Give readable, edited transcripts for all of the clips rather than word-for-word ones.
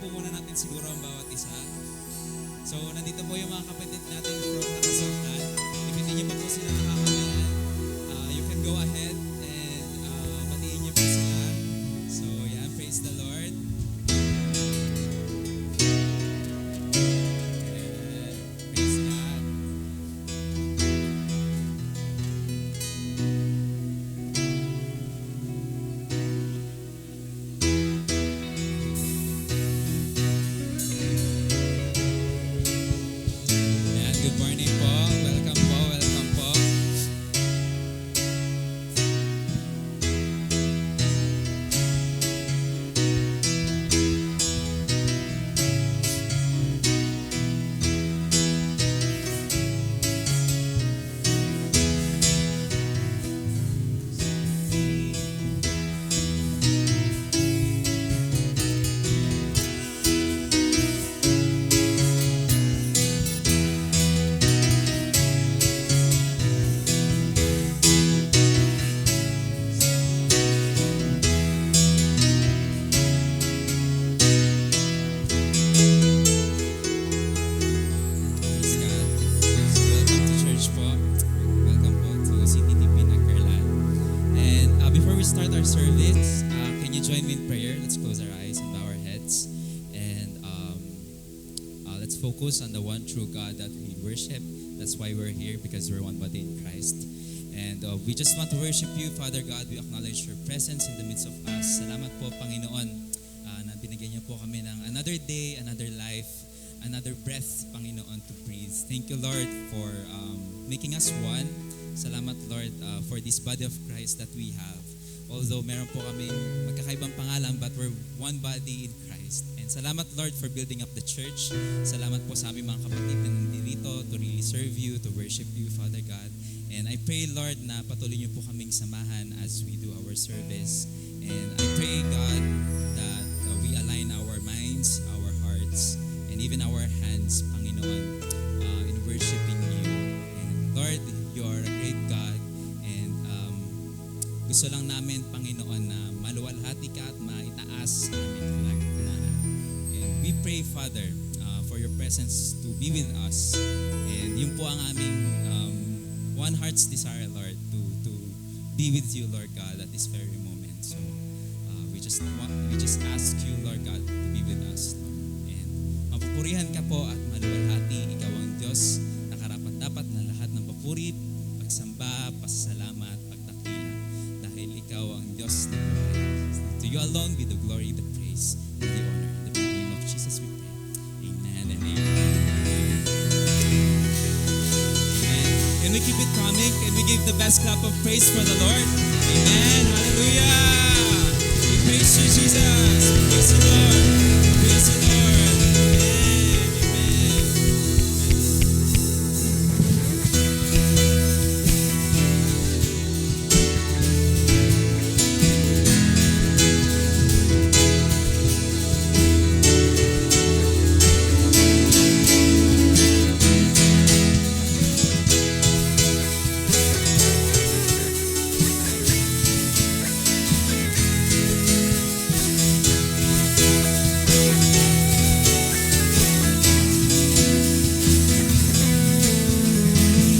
po muna natin siguro ang bawat isa. So, nandito po yung mga kapatid natin from Nakasultan. If hindi niyo pa po sila nakakamayan, you can go ahead and batiin niyo po sila. So, yan, praise the Lord. And praise God. Yan, good morning po. Welcome po, welcome po. Praise God. So, welcome to church po. Welcome po to CTTP Nagcarlan. And before we start our service, can you join me in prayer? Let's close our eyes and bow our heads. And let's focus on the one true God that we worship. That's why we're here, because we're one body in Christ. And we just want to worship you, Father God. We acknowledge your presence in the midst of us. Salamat po, Panginoon, na binigyan niyo po kami ng another day, another life, another breath, Panginoon, to breathe. Thank you, Lord, for making us one. Salamat, Lord, for this body of Christ that we have. Although meron po kaming magkakaibang pangalan, but we're one body in Christ. And salamat, Lord, for building up the church. Salamat po sa aming mga kapatid na nandito to really serve you, to worship you, Father God. And I pray, Lord, na patuloy niyo po kaming samahan as we do our service. And I pray, God, that we align our minds, our hearts, and even our hands, Panginoon, in worshiping you. And Lord, you are a great God. And gusto lang namin, Panginoon, na maluwalhati ka at maitaas sa aming kalagitnaan. And we pray, Father, for your presence to be with us. And yun po ang aming one heart's desire, Lord, to be with you, Lord God, at this very moment. So we just ask you, Lord God, to be with us, Lord. And mapupurihan ka po at maluwalhati. Ikaw ang Diyos na karapat-dapat na lahat ng papuri, pagsamba, pasasalamat, pagdakila. Dahil ikaw ang Diyos na buhay. To you alone be the glory, the praise, and the honor. In the mighty name of Jesus we pray. Amen and amen. Can we keep it coming? Can we give the best clap of praise for the Lord? Amen. Hallelujah. We praise you, Jesus. We praise you, Lord. We praise you, Lord. Amen. Amen.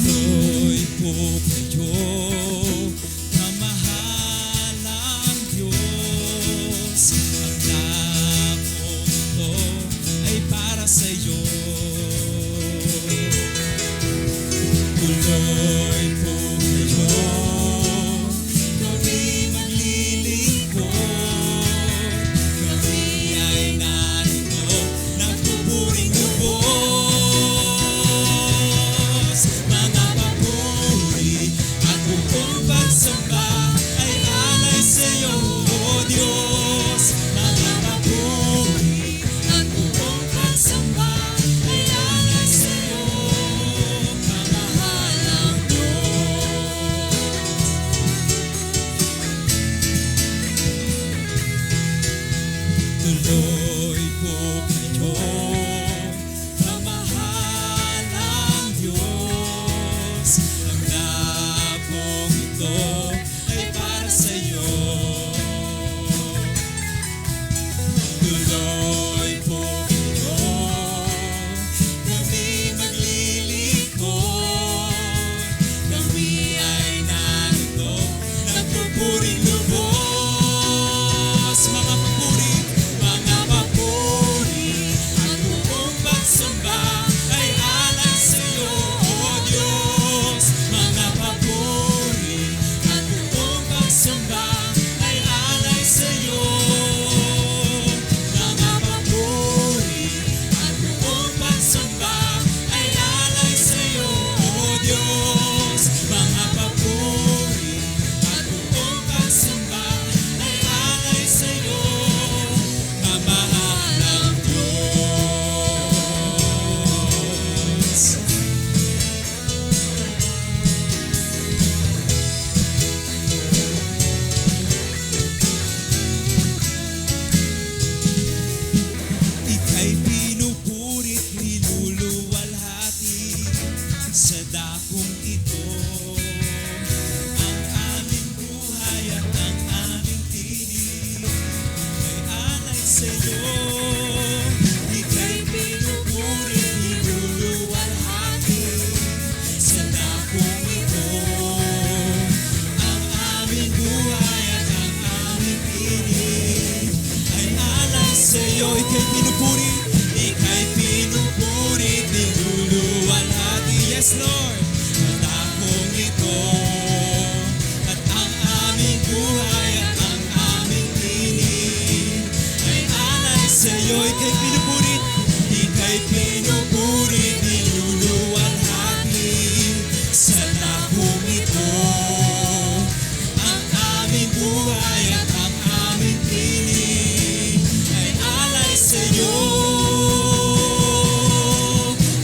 Tuloy po kayo, kamahalang Diyos. Ang lakong ito ay para sa iyo. Tuloy po kayo, kami maglilingkod. Kami ay narito, nagpupuring lubos. Mga papuri at buong pagsamba ay alay sa iyo, O Diyos. Mga papuri at buong pagsamba ay alay sa iyo, kamahalang Diyos. Tuloy po kayo, kamahalang Diyos. Ang labong ito ay para sa iyo. Tuloy po ika'y pinupuri, ika'y pinupuri, niluluwalhati. Yes, Lord. At akong ito, at ang aming buhay, at ang aming tinig, ay alay sa'yo, ika'y pinupuri, ika'y pinupuri, niluluwalhati. Sa takong ito, ang aming buhay at ang aming tinig ay alay sa'yo.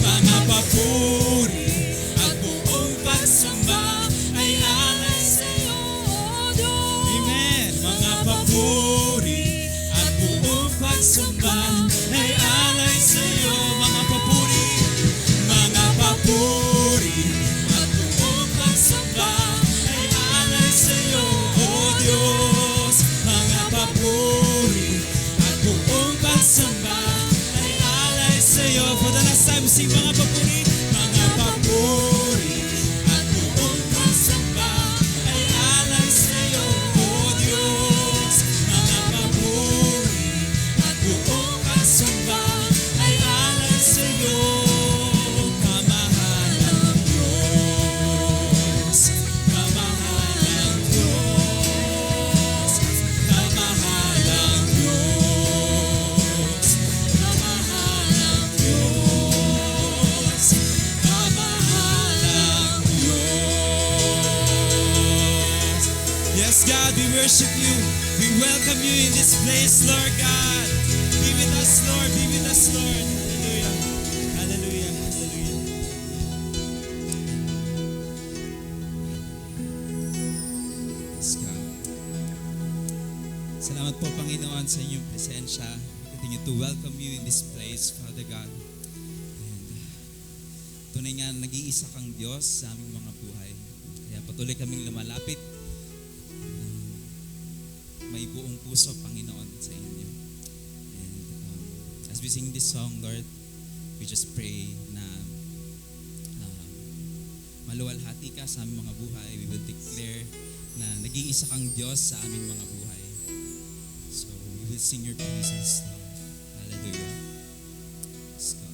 Mga papuri at buong pagsamba ay alay sa'yo, O Diyos. Amen. Mga papuri at buong pagsamba ay alay sa'yo. Mga papuri, mga papuri at buong pagsamba ay alay sa'yo, O Diyos. Mga papuri at buong pagsamba ay alay sa'yo. For the last time, sing mga papuri. Mga papuri at buong pagsamba ay alay sa'yo, O Diyos. Mga papuri at buong pagsamba ay alay sa'yo. Kamahalang Diyos, kamahalang Diyos, kamahalang Diyos, kamahalang Diyos, kamahalang Diyos. Yes, God, we worship you. We welcome you in this place, Lord God. Be with us, Lord. Be with us, Lord. Hallelujah. Hallelujah. Hallelujah. Yes, God. Salamat po, Panginoon, sa inyong presensya. We continue to welcome you in this place, Father God. And tunay nga, nag-iisa kang Diyos sa aming mga buhay. Kaya patuloy kaming lumalapit may buong puso, Panginoon, sa inyo. And as we sing this song, Lord, we just pray na maluwalhati ka sa aming mga buhay. We will declare na nag-iisa kang Diyos sa aming mga buhay. So we will sing your praises, Lord. Hallelujah. Yes, God.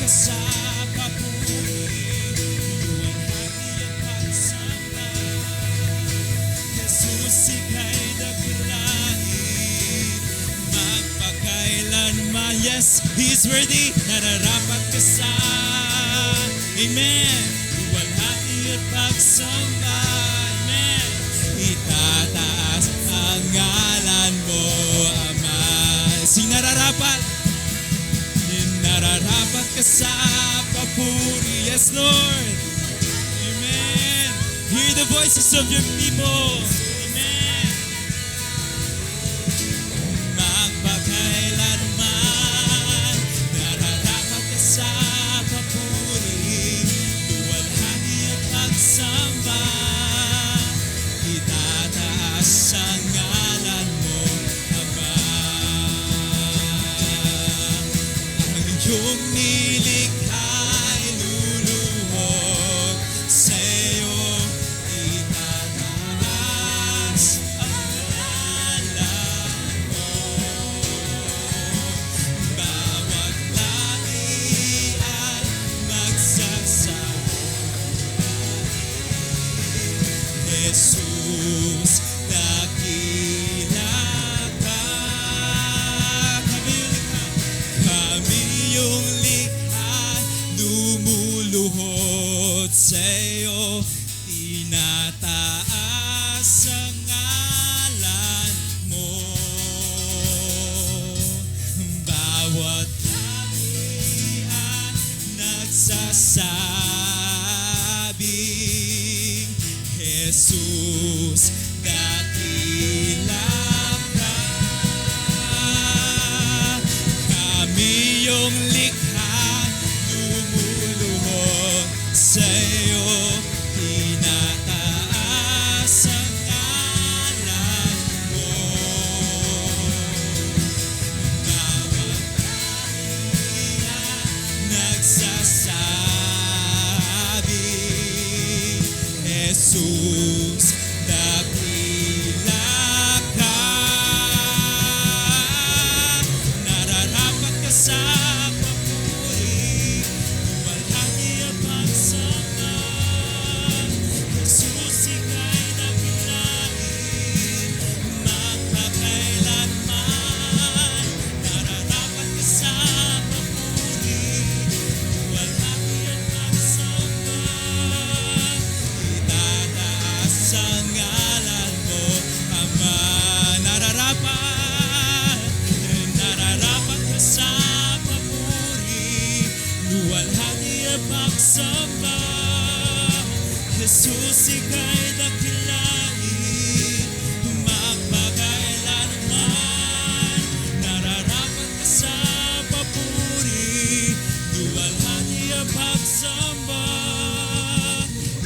sa papuri, luwalhati at pagsamba. Jesus, ika'y dakilain, magpakailanman. Yes, He's worthy, nararapat ka sa, amen, luwalhati at pagsamba. Amen. Itataas ang ngalan mo, Ama. Nararapat, nararapat ka sa papuri. Yes, Lord. Amen. Hear the voices of your people. Amen. Magpakailanman, nararapat ka sa papuri, luwalhati at pagsamba. Itataas ang ngalan mo, Ama. Yung nilikha'y luluhod sa'yo, itataas ang ngalan mo. Bawat lahi ay magsasabi, Jesus, dakila ka. Kami yung likha, lumuluhod sa'yo, tinataas ang ngalan mo. Bawat lahi ay nagsasabing, Jesus, dakila ka. Kami yung likha, lumuluhod sa'yo, tinataas ang ngalan mo. Bawat lahi ay nagsasabi, Jesus, dakila ka. Nararapat ka sa papuri, luwalhati at pagsamba. Jesus, ika'y dakilain, magpakailanman. Nararapat ka sa papuri, luwalhati at pagsamba. Itataas ang ngalan mo, Ama. Nararapat, nararapat ka sa papuri, luwalhati at pagsamba. Jesus, ika'y dakilain, magpakailanman. Nararapat ka sa papuri, luwalhati at pagsamba.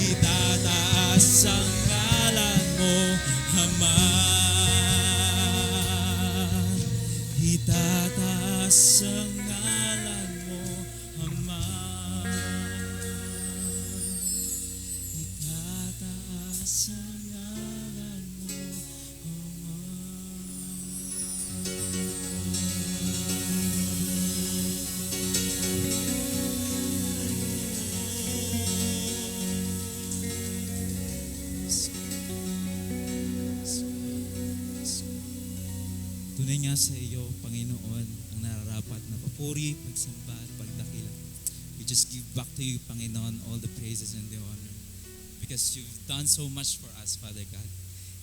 Itataas ang ngalan mo, Ama. Itataas ang ngalan mo, Ama. Itataas ang ngalan mo, Ama. Tunay nga sa iyo, Panginoon, ang nararapat na papuri, pagsamba at pagdakila. We just give back to you, Panginoon, all the praises and the honor. Because you've done so much for us, Father God.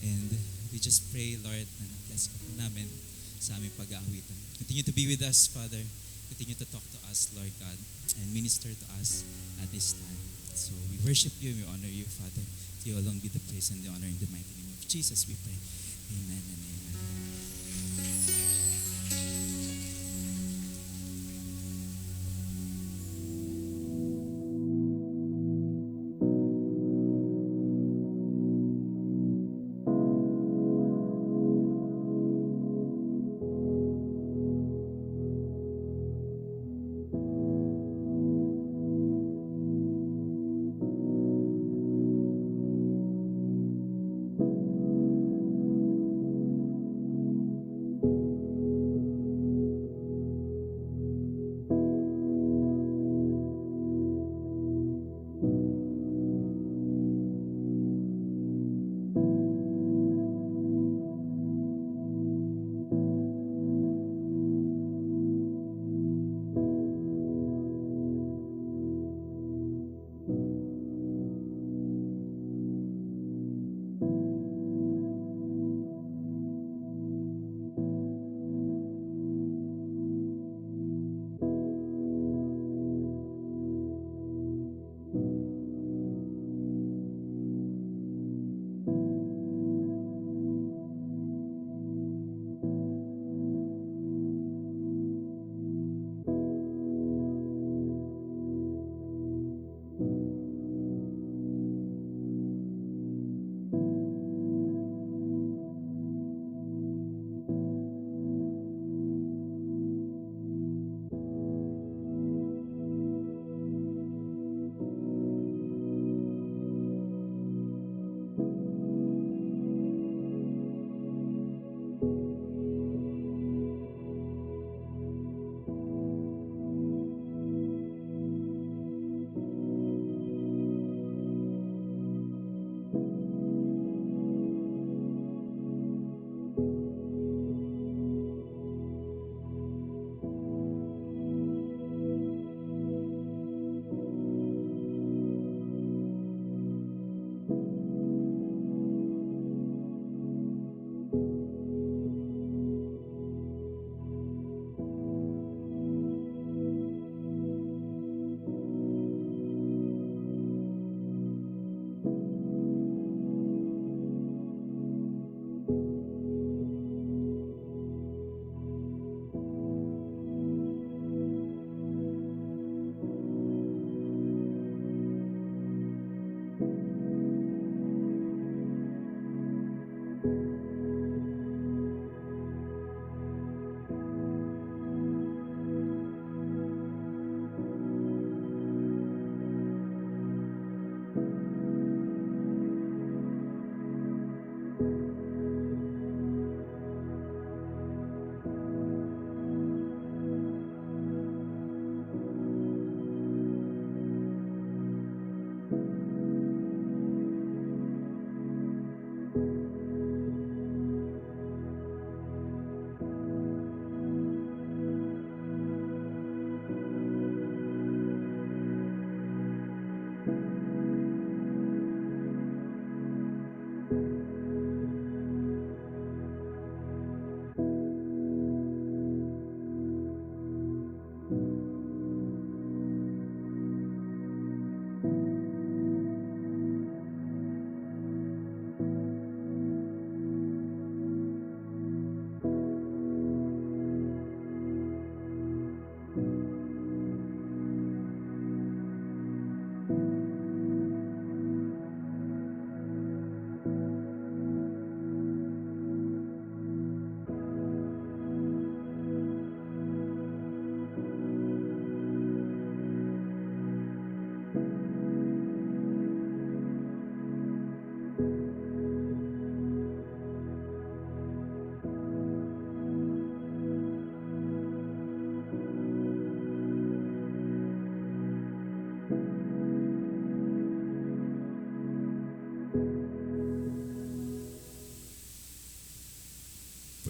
And we just pray, Lord, na bless ka po namin sa aming pag-aawitan. Continue to be with us, Father. Continue to talk to us, Lord God, and minister to us at this time. So we worship you and we honor you, Father. To you alone be the praise and the honor in the mighty name of Jesus, we pray. Amen and amen.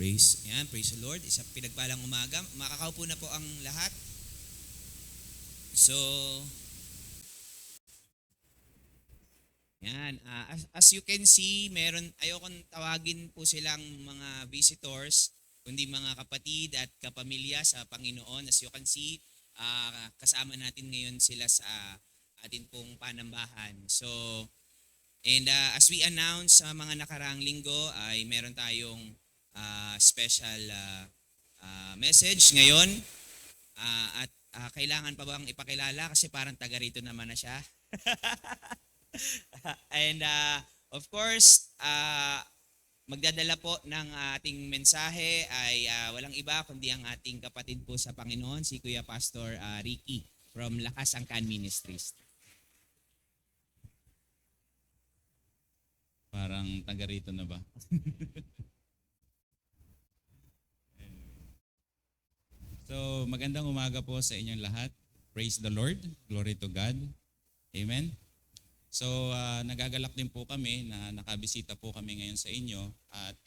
praise. Yan, praise the Lord. Isang pinagpalang umaga. Makakaupo na po ang lahat. So, yan. As you can see, ayokong tawagin po silang mga visitors, kundi mga kapatid at kapamilya sa Panginoon. As you can see, kasama natin ngayon sila sa atin pong panambahan. So, and as we announced sa mga nakaraang linggo, ay meron tayong special message ngayon. At kailangan pa bang ipakilala kasi parang taga rito naman na siya. And of course, magdadala po ng ating mensahe ay walang iba kundi ang ating kapatid po sa Panginoon, si Kuya Pastor Ricky from Lakas Angkan Ministries. Parang taga rito na ba? So, magandang umaga po sa inyong lahat. Praise the Lord. Glory to God. Amen. So, nagagalak din po kami na nakabisita po kami ngayon sa inyo at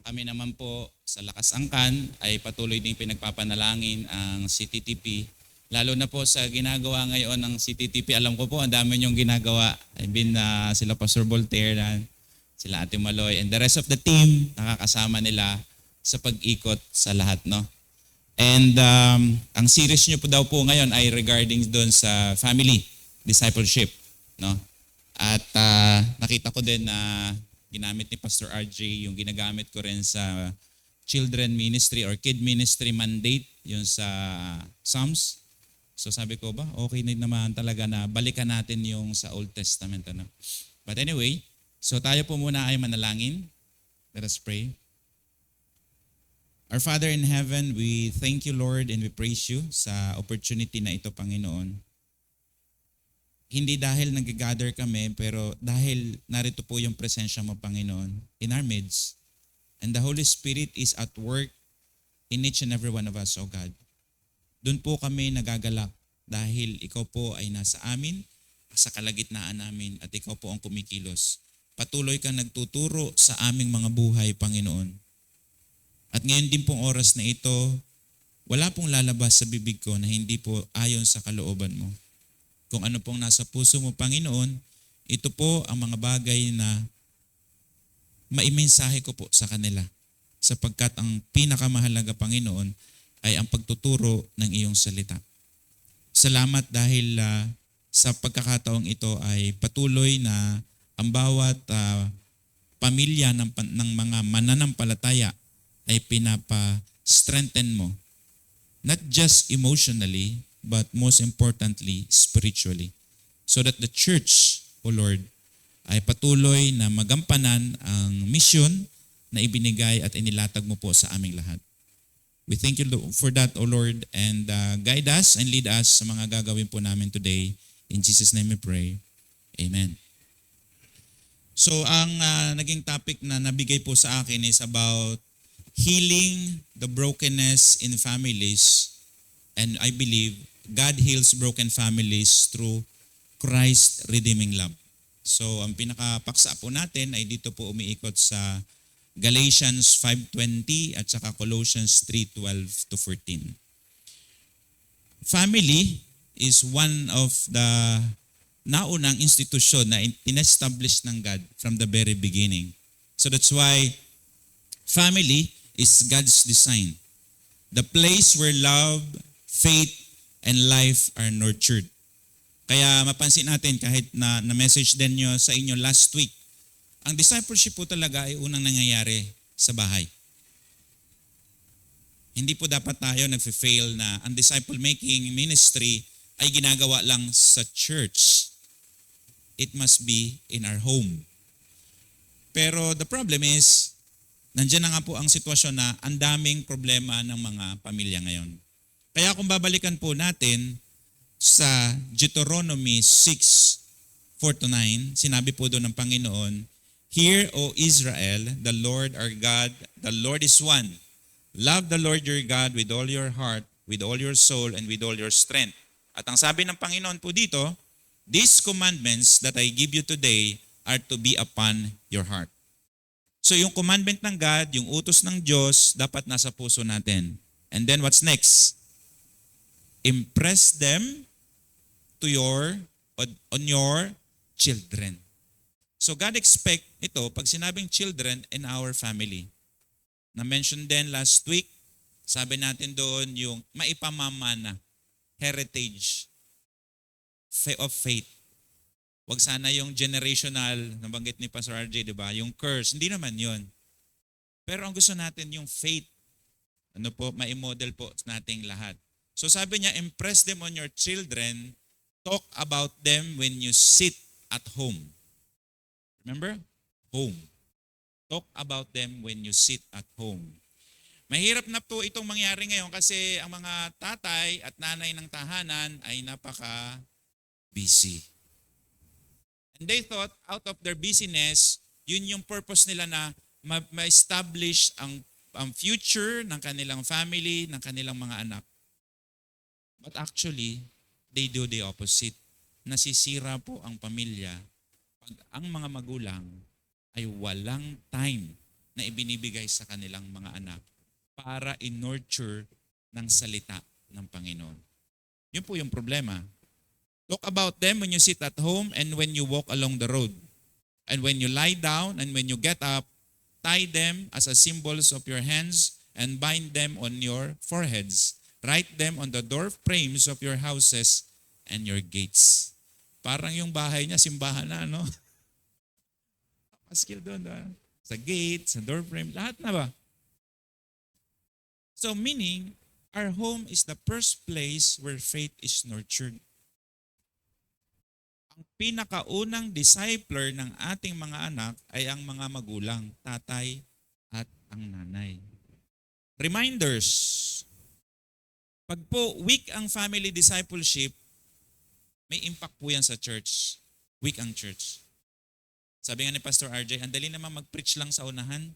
kami naman po sa Lakas Angkan ay patuloy din pinagpapanalangin ang CTTP. Lalo na po sa ginagawa ngayon ng CTTP, alam ko po ang dami niyong ginagawa. I've been sila Pastor Voltaire, sila Ate Maloy, and the rest of the team, nakakasama nila sa pag-ikot sa lahat, no? And ang series niyo po daw po ngayon ay regarding doon sa family discipleship, no? At nakita ko din na ginamit ni Pastor RJ yung ginagamit ko rin sa children ministry or kid ministry mandate, yung sa Psalms. So sabi ko ba, okay na naman talaga na balikan natin yung sa Old Testament. Ano? But anyway, so tayo po muna ay manalangin. Let us pray. Our Father in heaven, we thank you, Lord, and we praise you sa opportunity na ito, Panginoon. Hindi dahil nag-gather kami, pero dahil narito po yung presensya mo, Panginoon, in our midst. And the Holy Spirit is at work in each and every one of us, O God. Doon po kami nagagalak dahil ikaw po ay nasa amin, sa kalagitnaan namin, at ikaw po ang kumikilos. Patuloy kang nagtuturo sa aming mga buhay, Panginoon. At ngayon din pong oras na ito, wala pong lalabas sa bibig ko na hindi po ayon sa kalooban mo. Kung ano pong nasa puso mo, Panginoon, ito po ang mga bagay na maimensahe ko po sa kanila. Sapagkat ang pinakamahalaga, Panginoon, ay ang pagtuturo ng iyong salita. Salamat dahil sa pagkakataong ito ay patuloy na ang bawat pamilya ng mga mananampalataya ay pinapa-strengthen mo. Not just emotionally, but most importantly, spiritually. So that the church, O Lord, ay patuloy na magampanan ang mission na ibinigay at inilatag mo po sa aming lahat. We thank you for that, O Lord, and guide us and lead us sa mga gagawin po namin today. In Jesus' name we pray. Amen. So ang naging topic na nabigay po sa akin is about healing the brokenness in families, and I believe God heals broken families through Christ redeeming love. So ang pinakapaksa po natin ay dito po umiikot sa Galatians 5:20 at saka Colossians 3:12 to 14. Family is one of the naunang institusyon na in-establish ng God from the very beginning. So that's why family is God's design. The place where love, faith, and life are nurtured. Kaya mapansin natin kahit na message din nyo sa inyo last week, ang discipleship po talaga ay unang nangyayari sa bahay. Hindi po dapat tayo nagfe-fail na ang disciple-making ministry ay ginagawa lang sa church. It must be in our home. Pero the problem is, nandiyan na nga po ang sitwasyon na ang daming problema ng mga pamilya ngayon. Kaya kung babalikan po natin sa Deuteronomy 6:4-9, sinabi po doon ng Panginoon, "Hear, O Israel, the Lord our God, the Lord is one. Love the Lord your God with all your heart, with all your soul, and with all your strength." At ang sabi ng Panginoon po dito, "These commandments that I give you today are to be upon your heart." So yung commandment ng God, yung utos ng Diyos, dapat nasa puso natin. And then what's next? Impress them to on your children. So God expect ito, pag sinabing children in our family. Na-mention din last week, sabi natin doon yung maipamamana, heritage of faith. Wag sana yung generational, nabanggit ni Pastor RJ, di ba? Yung curse, hindi naman yun. Pero ang gusto natin yung faith. Ano po, mai-model po nating lahat. So sabi niya, impress them on your children, talk about them when you sit at home. Remember? Home. Talk about them when you sit at home. Mahirap na po itong mangyari ngayon kasi ang mga tatay at nanay ng tahanan ay napaka-busy. And they thought, out of their busyness, yun yung purpose nila na ma-establish ang future ng kanilang family, ng kanilang mga anak. But actually, they do the opposite. Nasisira po ang pamilya pag ang mga magulang ay walang time na ibinibigay sa kanilang mga anak para in-nurture ng salita ng Panginoon. Yun po yung problema. Talk about them when you sit at home and when you walk along the road. And when you lie down and when you get up, tie them as a symbols of your hands and bind them on your foreheads. Write them on the door frames of your houses and your gates. Parang yung bahay niya, simbahan na, no? Paskil doon. Sa gate, sa door frame, lahat na ba? So meaning, our home is the first place where faith is nurtured. Ang pinakaunang discipler ng ating mga anak ay ang mga magulang, tatay at ang nanay. Reminders. Pag po weak ang family discipleship, may impact po yan sa church. Weak ang church. Sabi nga ni Pastor RJ, ang dali naman mag-preach lang sa unahan.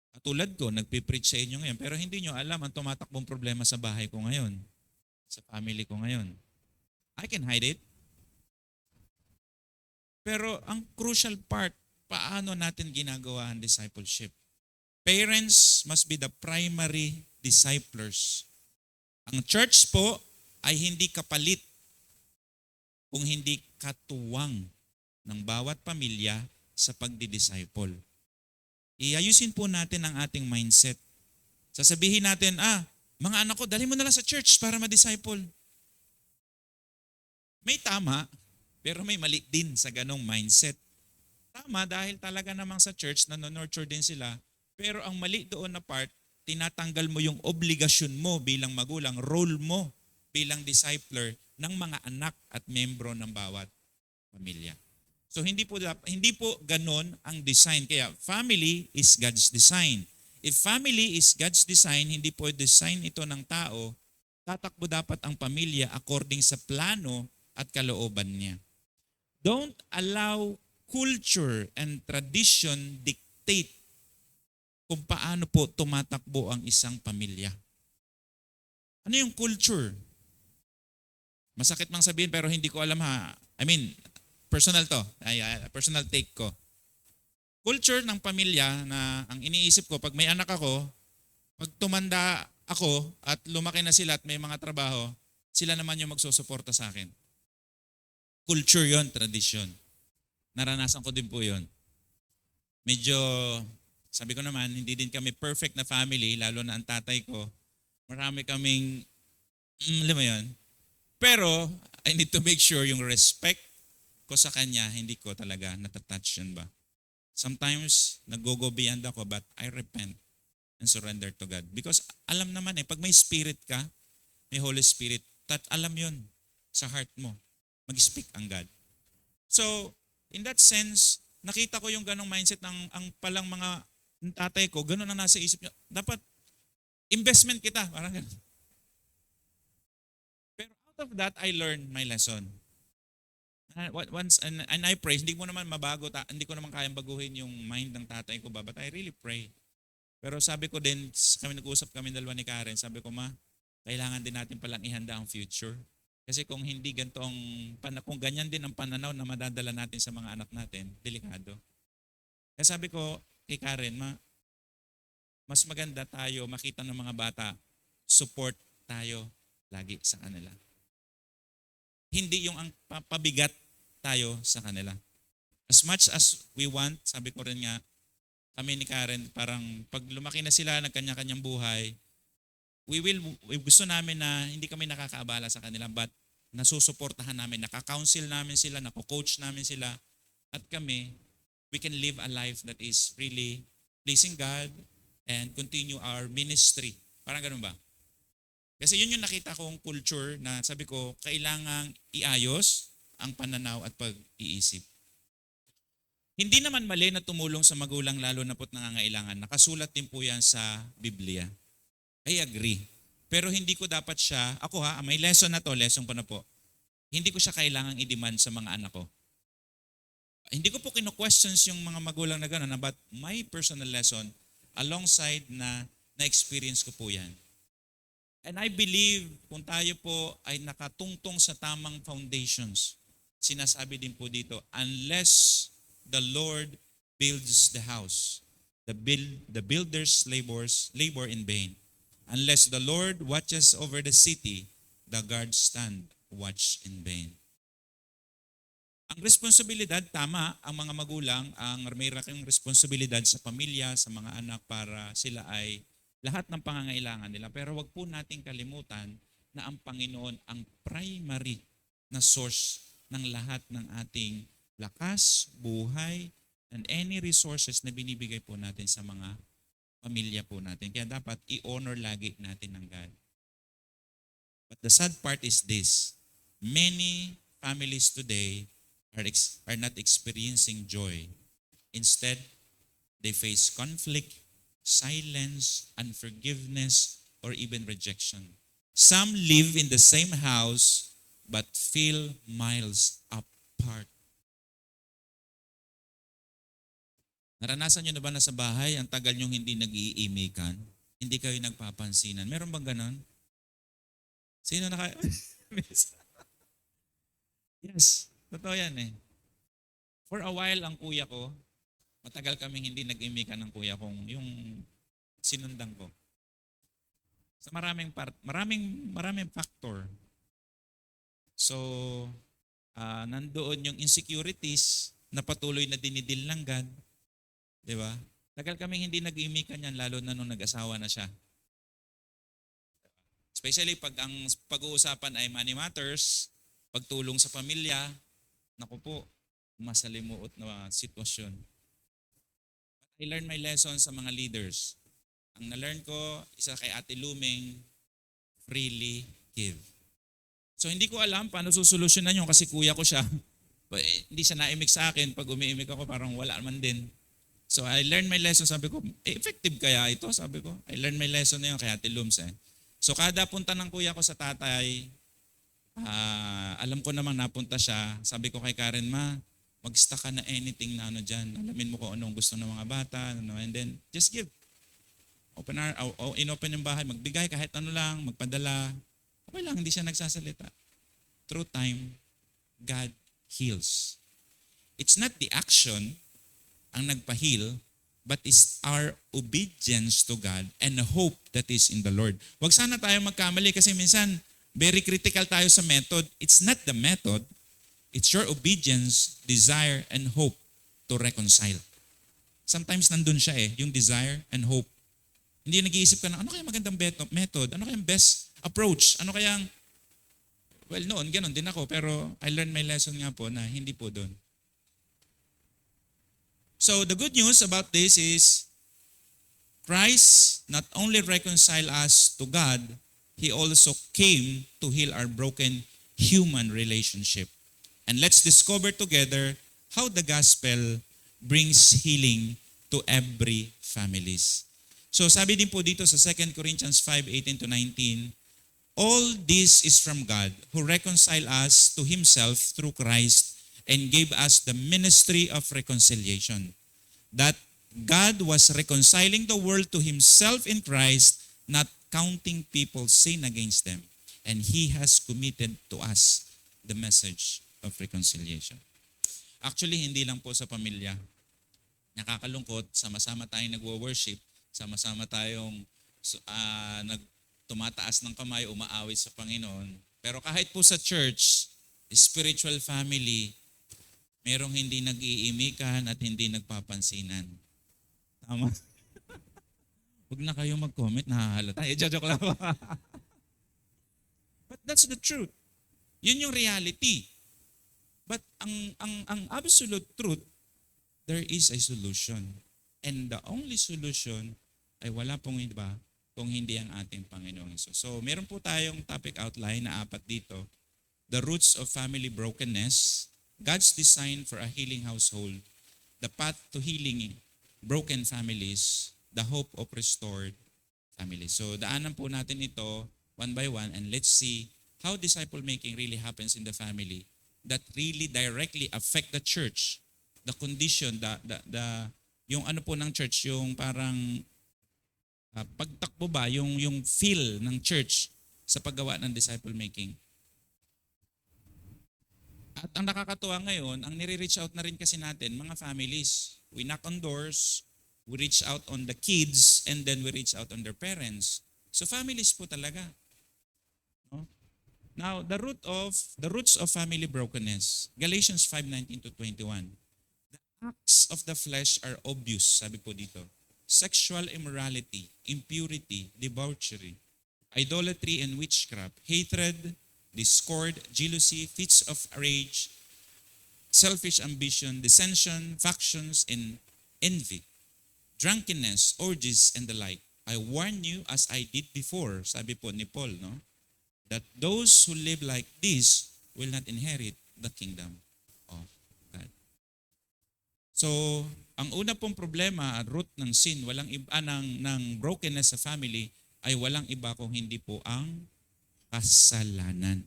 Katulad ko, nagpipreach sa inyo ngayon, pero hindi nyo alam ang tumatakbong problema sa bahay ko ngayon, sa family ko ngayon. I can hide it. Pero ang crucial part, paano natin ginagawa ang discipleship? Parents must be the primary disciplers. Ang church po ay hindi kapalit kung hindi katuwang ng bawat pamilya sa pagdidisciple. Iayusin po natin ang ating mindset. Sasabihin natin, mga anak ko, dali mo na lang sa church para ma-disciple. May tama, pero may mali din sa ganong mindset. Tama dahil talaga namang sa church, nurture din sila. Pero ang mali doon na part, tinatanggal mo yung obligasyon mo bilang magulang, role mo bilang discipler ng mga anak at membro ng bawat pamilya. So hindi po ganon ang design. Kaya family is God's design. If family is God's design, hindi po design ito ng tao, tatakbo dapat ang pamilya according sa plano at kalooban niya. Don't allow culture and tradition dictate kung paano po tumatakbo ang isang pamilya. Ano yung culture? Masakit mang sabihin pero hindi ko alam ha. Personal to. Personal take ko. Culture ng pamilya na ang iniisip ko, pag may anak ako, pag tumanda ako at lumaki na sila at may mga trabaho, sila naman yung magsusuporta sa akin. Culture yon, tradition. Naranasan ko din po yon. Medyo, sabi ko naman, hindi din kami perfect na family, lalo na ang tatay ko. Marami kaming, alam mo yun. Pero, I need to make sure yung respect ko sa kanya, hindi ko talaga natatouch yun ba. Sometimes, nag-go beyond ako, but I repent and surrender to God. Because alam naman pag may spirit ka, may Holy Spirit, alam yun sa heart mo. Mag-speak ang God. So, in that sense, nakita ko yung ganong mindset ng ang palang mga tatay ko, ganon ang nasa isip niya. Dapat, investment kita. Parang ganun. Pero out of that, I learned my lesson. Once and I pray, hindi ko naman mabago, hindi ko naman kayang baguhin yung mind ng tatay ko ba, but I really pray. Pero sabi ko din, nag-uusap kami dalawa ni Karen, sabi ko, kailangan din natin palang ihanda ang future. Kasi kung hindi kung ganyan din ang pananaw na madadala natin sa mga anak natin, delikado. Kaya sabi ko, kay Karen, mas maganda tayo makita ng mga bata, support tayo lagi sa kanila. Hindi yung ang pabigat tayo sa kanila. As much as we want, sabi ko rin nga, kami ni Karen, parang pag lumaki na sila, nagkanya-kanyang buhay, gusto namin na hindi kami nakakaabala sa kanila, but nasusuportahan namin, nakaka-counsel namin sila, nako-coach namin sila, at kami, we can live a life that is really pleasing God and continue our ministry. Parang ganun ba? Kasi yun yung nakita kong culture na sabi ko, kailangang iayos ang pananaw at pag-iisip. Hindi naman mali na tumulong sa magulang lalo na po't nangangailangan. Nakasulat din po yan sa Biblia. I agree. Pero hindi ko dapat siya, ako may lesson na to, lesson ko na po. Hindi ko siya kailangang i-demand sa mga anak ko. Hindi ko po kino-questions yung mga magulang na gano'n, but my personal lesson, alongside na-experience ko po yan. And I believe kung tayo po ay nakatungtong sa tamang foundations, sinasabi din po dito, unless the Lord builds the house, the builders labor in vain. Unless the Lord watches over the city, the guards stand watch in vain. Ang responsibilidad, tama, ang mga magulang, may raking responsibilidad sa pamilya, sa mga anak para sila ay lahat ng pangangailangan nila. Pero wag po nating kalimutan na ang Panginoon ang primary na source ng lahat ng ating lakas, buhay, and any resources na binibigay po natin sa mga pamilya po natin. Kaya dapat i-honor lagi natin ng God. But the sad part is this, many families today are not experiencing joy. Instead, they face conflict, silence, unforgiveness, or even rejection. Some live in the same house but feel miles apart. Naranasan nyo na ba na sa bahay, ang tagal nyong hindi nag-iimikan? Hindi kayo nagpapansinan? Meron bang ganon? Sino Yes, totoo yan eh. For a while, ang kuya ko, matagal kaming hindi nag-imikan ng kuya kong yung sinundan ko. Sa maraming factor. So, nandoon yung insecurities na patuloy na dinidil ng God. Di ba? Tagal kaming hindi nag-imikan yan, lalo na nung nag-asawa na siya. Especially pag ang pag-uusapan ay money matters, pagtulong sa pamilya, naku po, masalimuot na sitwasyon. I learned my lesson sa mga leaders. Ang na-learn ko, isa kay Ate Luming, freely give. So hindi ko alam paano susolusyonan yun kasi kuya ko siya. Hindi siya naimik sa akin. Pag umiimik ako, parang wala man din. So I learned my lesson. Sabi ko, effective kaya ito? Sabi ko, I learned my lesson na yun kay Ate Lums. So kada punta ng kuya ko sa tatay, alam ko namang napunta siya. Sabi ko kay Karen, mag-stock ka na anything na dyan. Alamin mo kung anong gusto ng mga bata. And then, just give. Inopen yung bahay. Magbigay kahit ano lang. Magpadala. Okay lang, hindi siya nagsasalita. Through time, God heals. It's not the action ang nagpa-heal, but is our obedience to God and hope that is in the Lord. Huwag sana tayo magkamali kasi minsan, very critical tayo sa method. It's not the method. It's your obedience, desire, and hope to reconcile. Sometimes nandun siya yung desire and hope. Hindi nag-iisip ka na, ano kaya magandang method? Ano kayang best approach? Ano kayang, well, noon, ganun din ako. Pero I learned my lesson nga po na hindi po doon. So the good news about this is, Christ not only reconciled us to God, He also came to heal our broken human relationship. And let's discover together how the gospel brings healing to every families. So sabi din po dito sa 2 Corinthians 5:18-19, all this is from God who reconciled us to Himself through Christ and gave us the ministry of reconciliation. That God was reconciling the world to Himself in Christ, not counting people's sin against them. And He has committed to us the message of reconciliation. Actually, hindi lang po sa pamilya. Nakakalungkot, sama-sama tayong nagwo-worship, sama-sama tayong tumataas ng kamay, umaawit sa Panginoon. Pero kahit po sa church, spiritual family, merong hindi nag-iimikan at hindi nagpapansinan. Tama? Huwag na kayo mag-comment, nahahalata. Joke lang. But that's the truth. Yun yung reality. But ang absolute truth, there is a solution. And the only solution ay wala pong iba kung hindi ang ating Panginoong Hesus. So meron po tayong topic outline na 4 dito. The roots of family brokenness, God's design for a healing household, the path to healing broken families, the hope of restored families. So daanan po natin ito one by one and let's see how disciple making really happens in the family that really directly affect the church, the condition, yung ano po ng church, yung parang pagtakbo ba, yung feel ng church sa paggawa ng disciple making. At ang nakakatuwa ngayon, ang nire-reach out na rin kasi natin, mga families. We knock on doors, we reach out on the kids, and then we reach out on their parents. So families po talaga. No? Now, the roots of family brokenness, Galatians 5:19 to 21. The acts of the flesh are obvious, sabi po dito. Sexual immorality, impurity, debauchery, idolatry and witchcraft, hatred, discord, jealousy, fits of rage, selfish ambition, dissension, factions, and envy, drunkenness, orgies, and the like. I warn you as I did before, sabi po ni Paul, no? That those who live like this will not inherit the kingdom of God. So, ang una pong problema at root ng sin, walang iba ng brokenness sa family, ay walang iba kung hindi po ang kasalanan.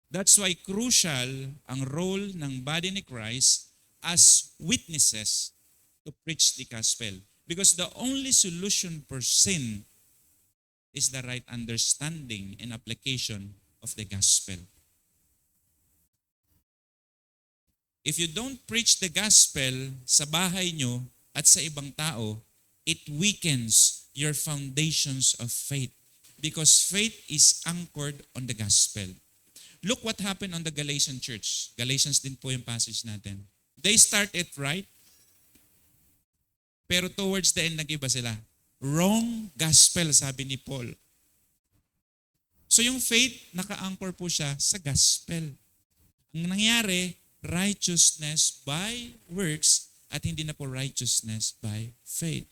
That's why crucial ang role ng body ni Christ as witnesses to preach the gospel. Because the only solution for sin is the right understanding and application of the gospel. If you don't preach the gospel sa bahay nyo at sa ibang tao, it weakens your foundations of faith. Because faith is anchored on the gospel. Look what happened on the Galatian church. Galatians din po yung passage natin. They started right, pero towards the end, nag-iba sila. Wrong gospel, sabi ni Paul. So yung faith, naka-anchor po siya sa gospel. Ang nangyari, righteousness by works at hindi na po righteousness by faith.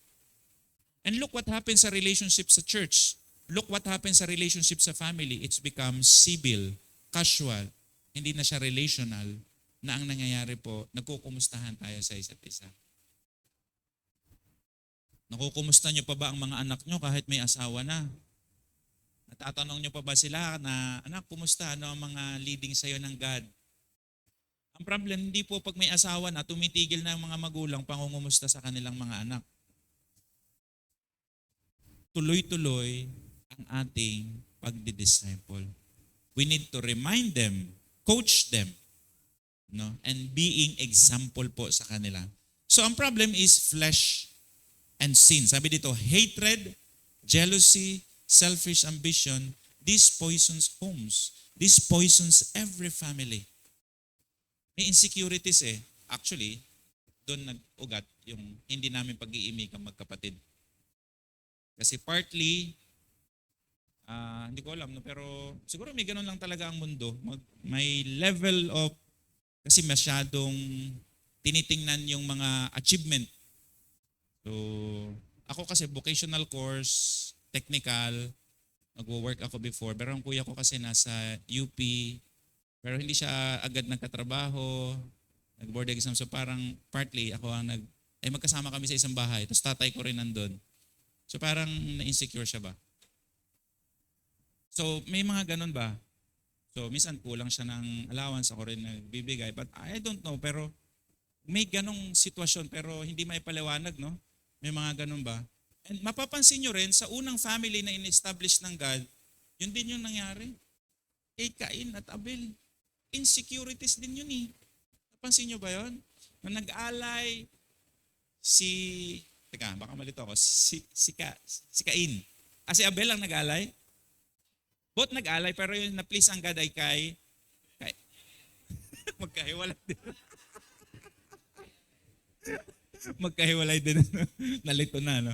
And look what happens sa relationship sa church. Look what happens sa relationship sa family. It's become civil, casual. Hindi na siya relational na ang nangyayari po, nagkukumustahan tayo sa isa't isa. Nakukumusta nyo pa ba ang mga anak nyo kahit may asawa na? Natatanong nyo pa ba sila na, anak, kumusta? Ano ang mga leading sa'yo ng God? Ang problem, hindi po pag may asawa na, tumitigil na ang mga magulang pangungumusta sa kanilang mga anak. Tuloy-tuloy ang ating pagdi-disciple. We need to remind them, coach them, no? And being example po sa kanila. So ang problem is flesh and sin. Sabi dito, hatred, jealousy, selfish ambition, this poisons homes. This poisons every family. May insecurities eh. Actually, doon nag-ugat yung hindi namin pag-iimikang magkapatid. Kasi partly, hindi ko alam, no? Pero siguro may ganun lang talaga ang mundo. May level of, kasi masyadong tinitingnan yung mga achievement. So, ako kasi vocational course, technical, nagwo-work ako before. Pero ang kuya ko kasi nasa UP, pero hindi siya agad nagkatrabaho, nag-board exam. So parang partly ako ang magkasama kami sa isang bahay. Tapos tatay ko rin nandun. So parang na-insecure siya ba? So may mga ganun ba? So minsan kulang siya ng allowance, ako rin nagbibigay. But I don't know, pero may ganong sitwasyon pero hindi maipaliwanag, no? May mga ganun ba? And mapapansin nyo rin, sa unang family na in-establish ng God, yun din yung nangyari. Kay Cain at Abel. Insecurities din yun eh. Napansin nyo ba yun? Nung nag-alay, teka, baka malito ako, si Cain. Si Abel ang nag-alay. Both nag-alay, pero yung na-please ang God ay kay magkahiwalay din. Magkahiwalay din. Nalito na, no?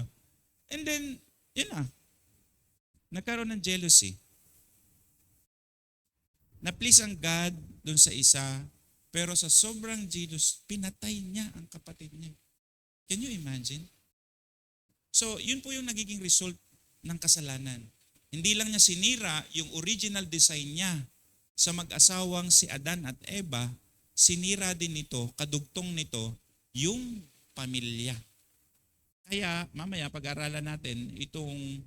And then, yun na. Nagkaroon ng jealousy. Na-please ang God dun sa isa, pero sa sobrang jealous, pinatay niya ang kapatid niya. Can you imagine? So, yun po yung nagiging result ng kasalanan. Hindi lang niya sinira yung original design niya sa mag-asawang si Adan at Eva, sinira din nito, kadugtong nito, yung pamilya. Kaya mamaya pag-aralan natin itong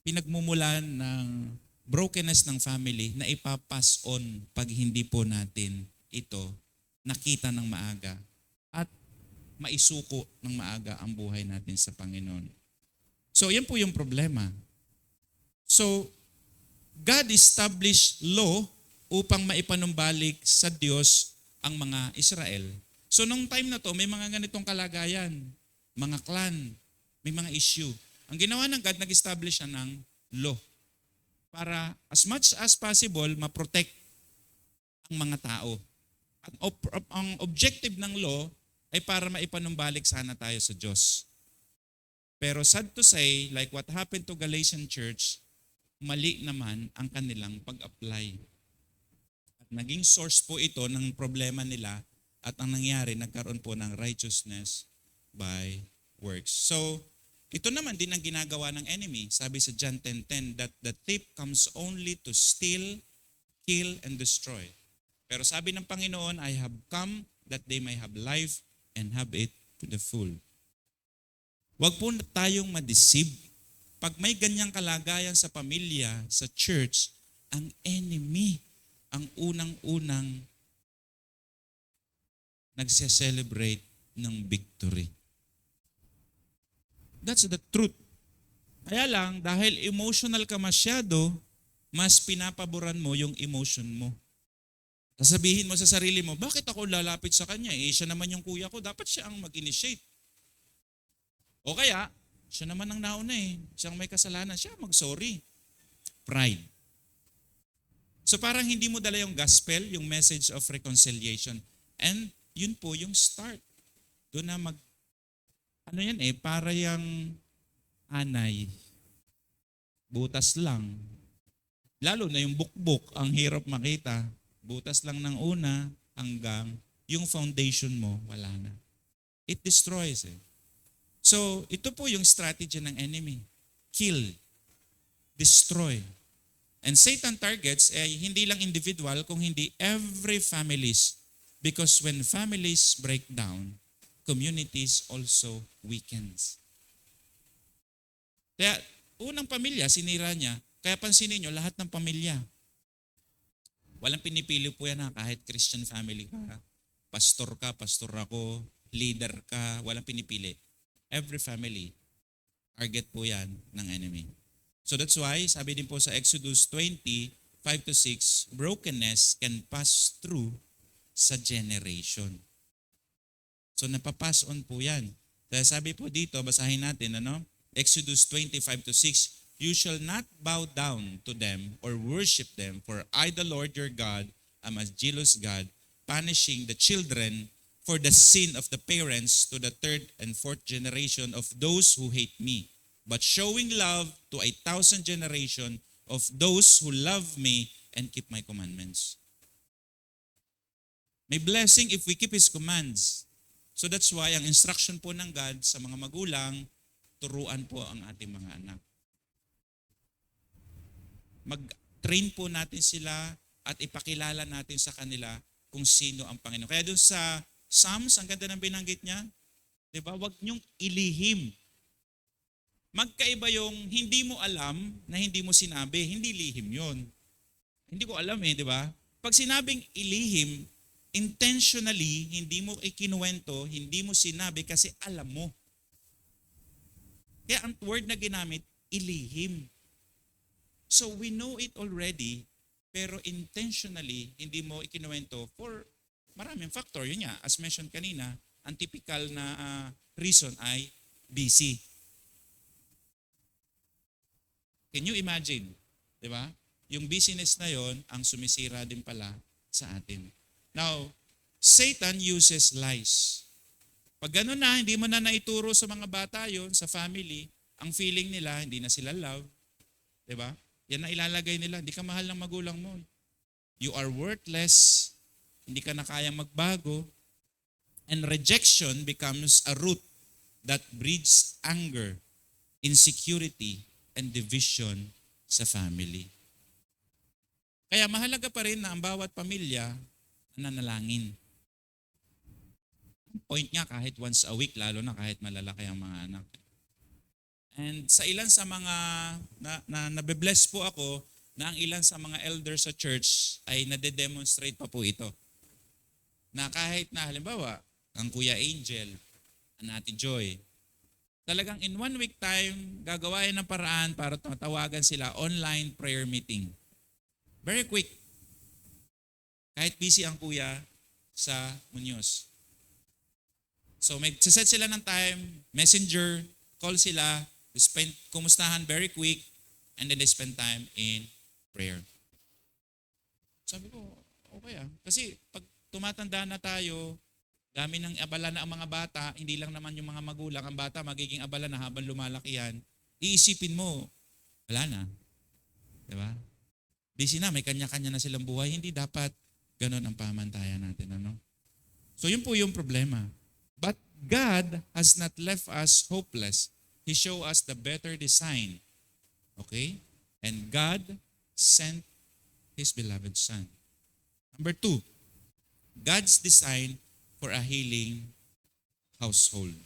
pinagmumulan ng brokenness ng family na ipapass on pag hindi po natin ito nakita ng maaga at maisuko ng maaga ang buhay natin sa Panginoon. So yan po yung problema. So God established law upang maipanumbalik sa Diyos ang mga Israel. So nung time na to, may mga ganitong kalagayan, mga clan, may mga issue. Ang ginawa ng God, nag-establish siya ng law para as much as possible, ma-protect ang mga tao. At ang objective ng law ay para maipanumbalik sana tayo sa Diyos. Pero sad to say, like what happened to Galatian Church, mali naman ang kanilang pag-apply. At naging source po ito ng problema nila at ang nangyari, nagkaroon po ng righteousness by works. So, ito naman din ang ginagawa ng enemy. Sabi sa John 10:10 that the thief comes only to steal, kill, and destroy. Pero sabi ng Panginoon, I have come that they may have life and have it to the full. Huwag po tayong ma-deceive. Pag may ganyang kalagayan sa pamilya, sa church, ang enemy, ang unang-unang nagse-celebrate ng victory. That's the truth. Kaya lang, dahil emotional ka masyado, mas pinapaboran mo yung emotion mo. Sasabihin mo sa sarili mo, bakit ako lalapit sa kanya? Siya naman yung kuya ko, dapat siya ang mag-initiate. O kaya, siya naman ang nauna siyang may kasalanan, siya mag-sorry. Pride. So parang hindi mo dala yung gospel, yung message of reconciliation. And yun po yung start. Doon na para yung anay. Butas lang. Lalo na yung bukbok, ang hirap makita. Butas lang ng una hanggang yung foundation mo, wala na. It destroys So, ito po yung strategy ng enemy. Kill. Destroy. And Satan targets hindi lang individual, kung hindi every families. Because when families break down, communities also weakens. Kaya, unang pamilya, sinira niya. Kaya pansinin nyo, lahat ng pamilya. Walang pinipili po yan kahit Christian family ka. Pastor ka, pastor ako, leader ka, walang pinipili. Every family, target po yan ng enemy. So that's why, sabi din po sa Exodus 20:5-6, brokenness can pass through sa generation. So napapass on po yan. Kaya sabi po dito, basahin natin, Exodus 20:5-6, you shall not bow down to them or worship them, for I, the Lord your God, am a jealous God, punishing the children for the sin of the parents to the third and fourth generation of those who hate me, but showing love to 1,000 generation of those who love me and keep my commandments. May blessing if we keep His commands. So that's why ang instruction po ng God sa mga magulang, turuan po ang ating mga anak. Mag-train po natin sila at ipakilala natin sa kanila kung sino ang Panginoon. Kaya doon sa Psalms, ang ganda ng binanggit niya, diba? Huwag niyong ilihim. Magkaiba yung hindi mo alam na hindi mo sinabi, hindi lihim yon. Hindi ko alam diba? Pag sinabing ilihim, intentionally, hindi mo ikinuwento, hindi mo sinabi kasi alam mo. Kaya ang word na ginamit, ilihim. So we know it already, pero intentionally, hindi mo ikinuwento for maraming factor. Yun nga, as mentioned kanina, ang typical na reason ay busy. Can you imagine? Di ba? Yung busyness na yon ang sumisira din pala sa atin. Now, Satan uses lies. Pag gano'n na, hindi mo na naituro sa mga bata yon sa family, ang feeling nila, hindi na sila love. Di ba? Yan na ilalagay nila. Hindi ka mahal ng magulang mo. You are worthless. Hindi ka na kayang magbago. And rejection becomes a root that breeds anger, insecurity, and division sa family. Kaya mahalaga pa rin na ang bawat pamilya nanalangin. Point nga kahit once a week, lalo na kahit malalaki ang mga anak. And sa ilan sa mga nabe-bless po ako na ang ilan sa mga elders sa church ay nade-demonstrate pa po ito. Na kahit na halimbawa, ang Kuya Angel, ang Ate Joy, talagang in 1 week time, gagawain ng paraan para tawagan sila online prayer meeting. Very quick. Kahit busy ang kuya sa Muñoz. So may set sila ng time, messenger, call sila, kumustahan very quick, and then they spend time in prayer. Sabi ko, okay ah. Kasi pag tumatanda na tayo, dami ng abala na ang mga bata, hindi lang naman yung mga magulang, ang bata magiging abala na habang lumalaki yan, iisipin mo, wala na. Diba? Busy na, may kanya-kanya na silang buhay, hindi dapat ganon ang pamantayan natin. Ano? So yun po yung problema. But God has not left us hopeless. He showed us the better design. Okay? And God sent His beloved Son. Number 2, God's design for a healing household.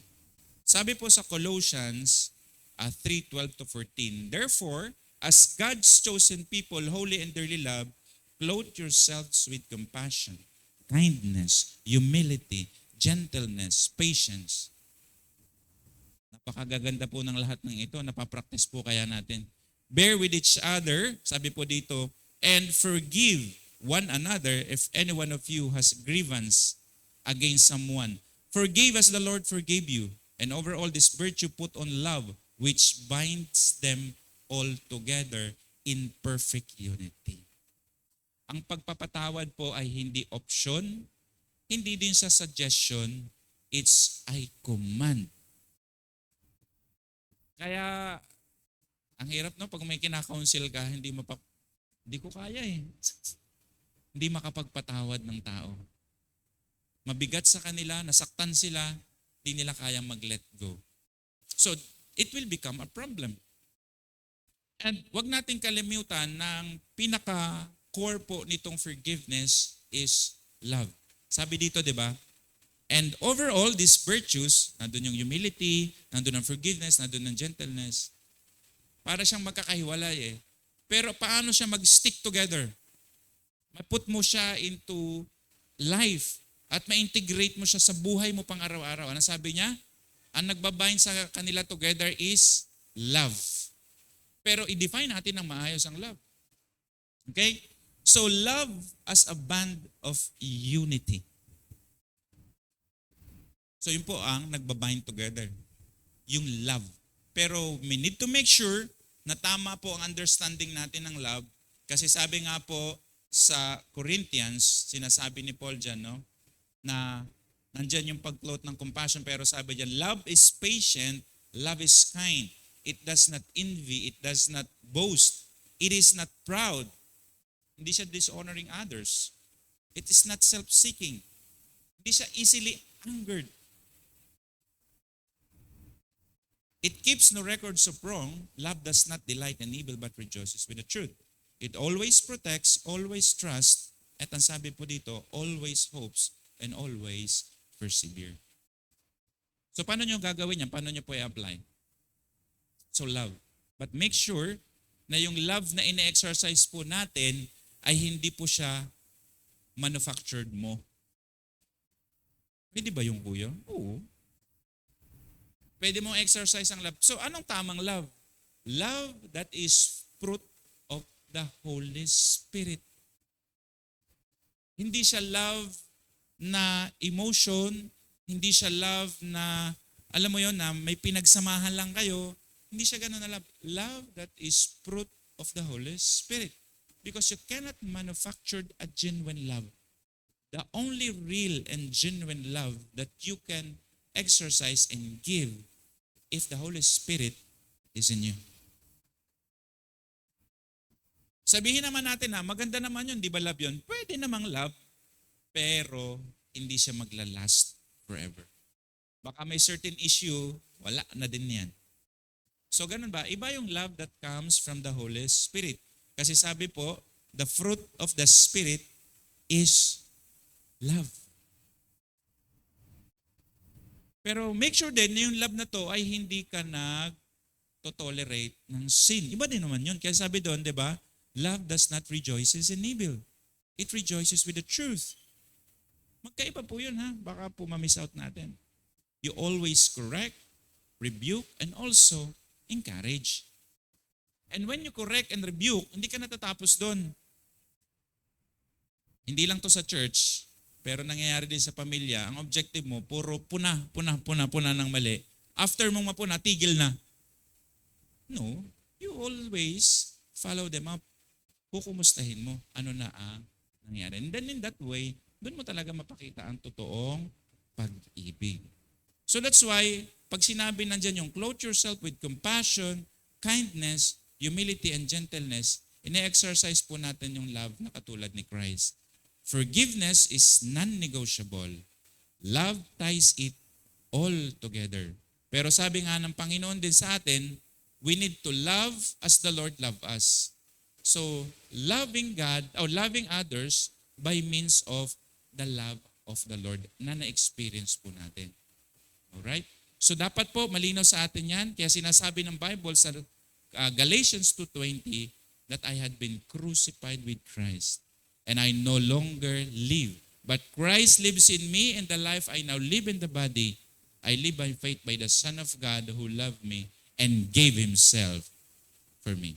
Sabi po sa Colossians 3:12-14, therefore, as God's chosen people, holy and dearly loved, clothe yourselves with compassion, kindness, humility, gentleness, patience. Napakagaganda po ng lahat ng ito. Napapractice po kaya natin. Bear with each other, sabi po dito, and forgive one another if any one of you has grievance against someone. Forgive as the Lord forgave you. And over all this virtue put on love, which binds them all together in perfect unity. Ang pagpapatawad po ay hindi option, hindi din sa suggestion, it's a command. Kaya, ang hirap no, pag may kinakounsel ka, hindi ko kaya eh. Hindi makapagpatawad ng tao. Mabigat sa kanila, nasaktan sila, hindi nila kayang mag-let go. So, it will become a problem. And wag nating kalimutan ng pinaka-core po nitong forgiveness is love. Sabi dito, di ba? And overall, these virtues, nandun yung humility, nandun ang forgiveness, nandun ang gentleness, para siyang magkakahiwalay eh. Pero paano siya mag-stick together? Ma-put mo siya into life at ma-integrate mo siya sa buhay mo pang araw-araw. Ano sabi niya? Ang nagbabind sa kanila together is love. Pero i-define natin ng maayos ang love. Okay? So love as a band of unity. So yun po ang nagbabind together. Yung love. Pero we need to make sure na tama po ang understanding natin ng love. Kasi sabi nga po sa Corinthians, sinasabi ni Paul dyan, no? Na nandyan yung pag-float ng compassion, pero sabi dyan, love is patient, love is kind. It does not envy, it does not boast, it is not proud. Hindi siya dishonoring others. It is not self-seeking. Hindi siya easily angered. It keeps no records of wrong. Love does not delight in evil but rejoices with the truth. It always protects, always trusts, at ang sabi po dito, always hopes and always persevere. So paano nyo gagawin yan? Paano nyo po i-apply? So love. But make sure na yung love na ine-exercise po natin ay hindi po siya manufactured mo. Pwede ba yung kuya? Oo. Pwede mong exercise ang love. So anong tamang love? Love that is fruit of the Holy Spirit. Hindi siya love na emotion, Hindi siya love na, alam mo yon, na may pinagsamahan lang kayo. Hindi siya ganun na love. Love that is fruit of the Holy Spirit. Because you cannot manufacture a genuine love. The only real and genuine love that you can exercise and give if the Holy Spirit is in you. Sabihin naman natin na maganda naman yun, di ba love yun? Pwede namang love, pero hindi siya maglalast forever. Baka may certain issue, wala na din yan. So ganun ba? Iba yung love that comes from the Holy Spirit. Kasi sabi po, the fruit of the Spirit is love. Pero make sure din na yung love na to ay hindi ka nag-tolerate ng sin. Iba din naman yun. Kaya sabi doon, di ba? Love does not rejoices in evil. It rejoices with the truth. Magkaiba po yun ha. Baka po ma-miss out natin. You always correct, rebuke, and also encourage. And when you correct and rebuke, hindi ka natatapos doon. Hindi lang to sa church, pero nangyayari din sa pamilya. Ang objective mo, puro puna ng mali. After mong mapuna, tigil na. No, you always follow them up. Kukumustahin mo ano na ang nangyari. And then in that way, doon mo talaga mapakita ang totoong pag-ibig. So that's why, pag sinabi nandyan yung clothe yourself with compassion, kindness, humility, and gentleness, ine-exercise po natin yung love na katulad ni Christ. Forgiveness is non-negotiable. Love ties it all together. Pero sabi nga ng Panginoon din sa atin, we need to love as the Lord loved us. So, loving God or loving others by means of the love of the Lord na na-experience po natin. Alright? So, dapat po malinaw sa atin yan. Kaya sinasabi ng Bible sa Galatians 2:20 that I had been crucified with Christ and I no longer live. But Christ lives in me, and the life I now live in the body, I live by faith by the Son of God who loved me and gave Himself for me.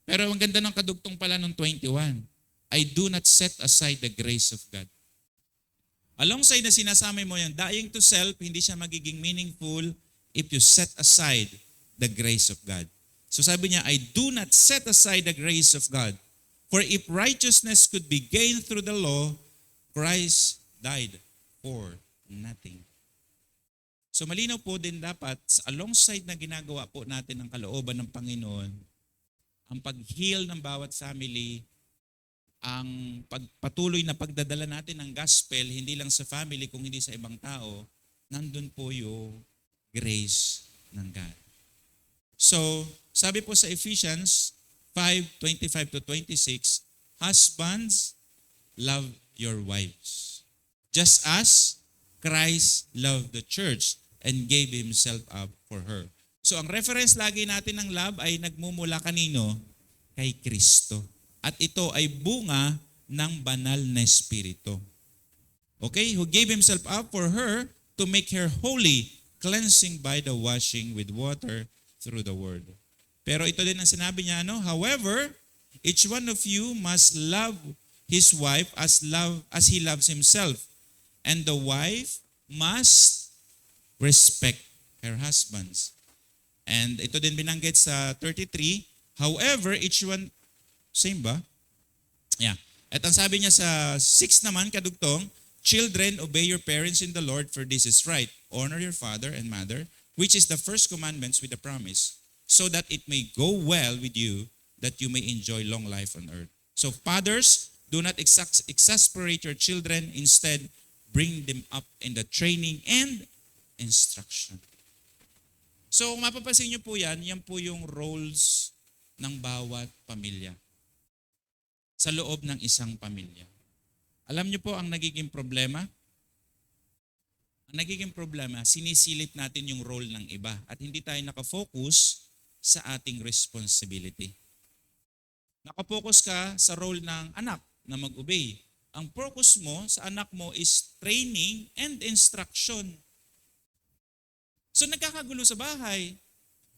Pero ang ganda ng kadugtong pala ng 21, I do not set aside the grace of God. Alongside na sinasama mo yung dying to self, hindi siya magiging meaningful if you set aside the grace of God. So sabi niya, I do not set aside the grace of God. For if righteousness could be gained through the law, Christ died for nothing. So malinaw po din dapat, alongside na ginagawa po natin ang kalooban ng Panginoon, ang pag-heal ng bawat family, ang pagpatuloy na pagdadala natin ng gospel, hindi lang sa family, kung hindi sa ibang tao, nandun po yung grace ng God. So, sabi po sa Ephesians 5:25-26, husbands, love your wives, just as Christ loved the church and gave Himself up for her. So ang reference lagi natin ng love ay nagmumula kanino? Kay Kristo. At ito ay bunga ng banal na espiritu. Okay? Who gave Himself up for her to make her holy, cleansing by the washing with water through the word. Pero ito din ang sinabi niya, no? However, each one of you must love his wife as he loves himself. And the wife must respect her husbands. And ito din binanggit sa 33, however, each one, same ba? Yeah. At ang sabi niya sa 6 naman, kadugtong, children, obey your parents in the Lord, for this is right. Honor your father and mother, which is the first commandments with a promise, so that it may go well with you, that you may enjoy long life on earth. So fathers, do not exasperate your children. Instead, bring them up in the training and instruction. So kung mapapansin niyo po yan po yung roles ng bawat pamilya sa loob ng isang pamilya. Alam niyo po ang nagiging problema? Ang nagiging problema, sinisilip natin yung role ng iba at hindi tayo nakafocus sa ating responsibility. Nakafocus ka sa role ng anak na mag-obey. Ang focus mo sa anak mo is training and instruction. So nagkakagulo sa bahay.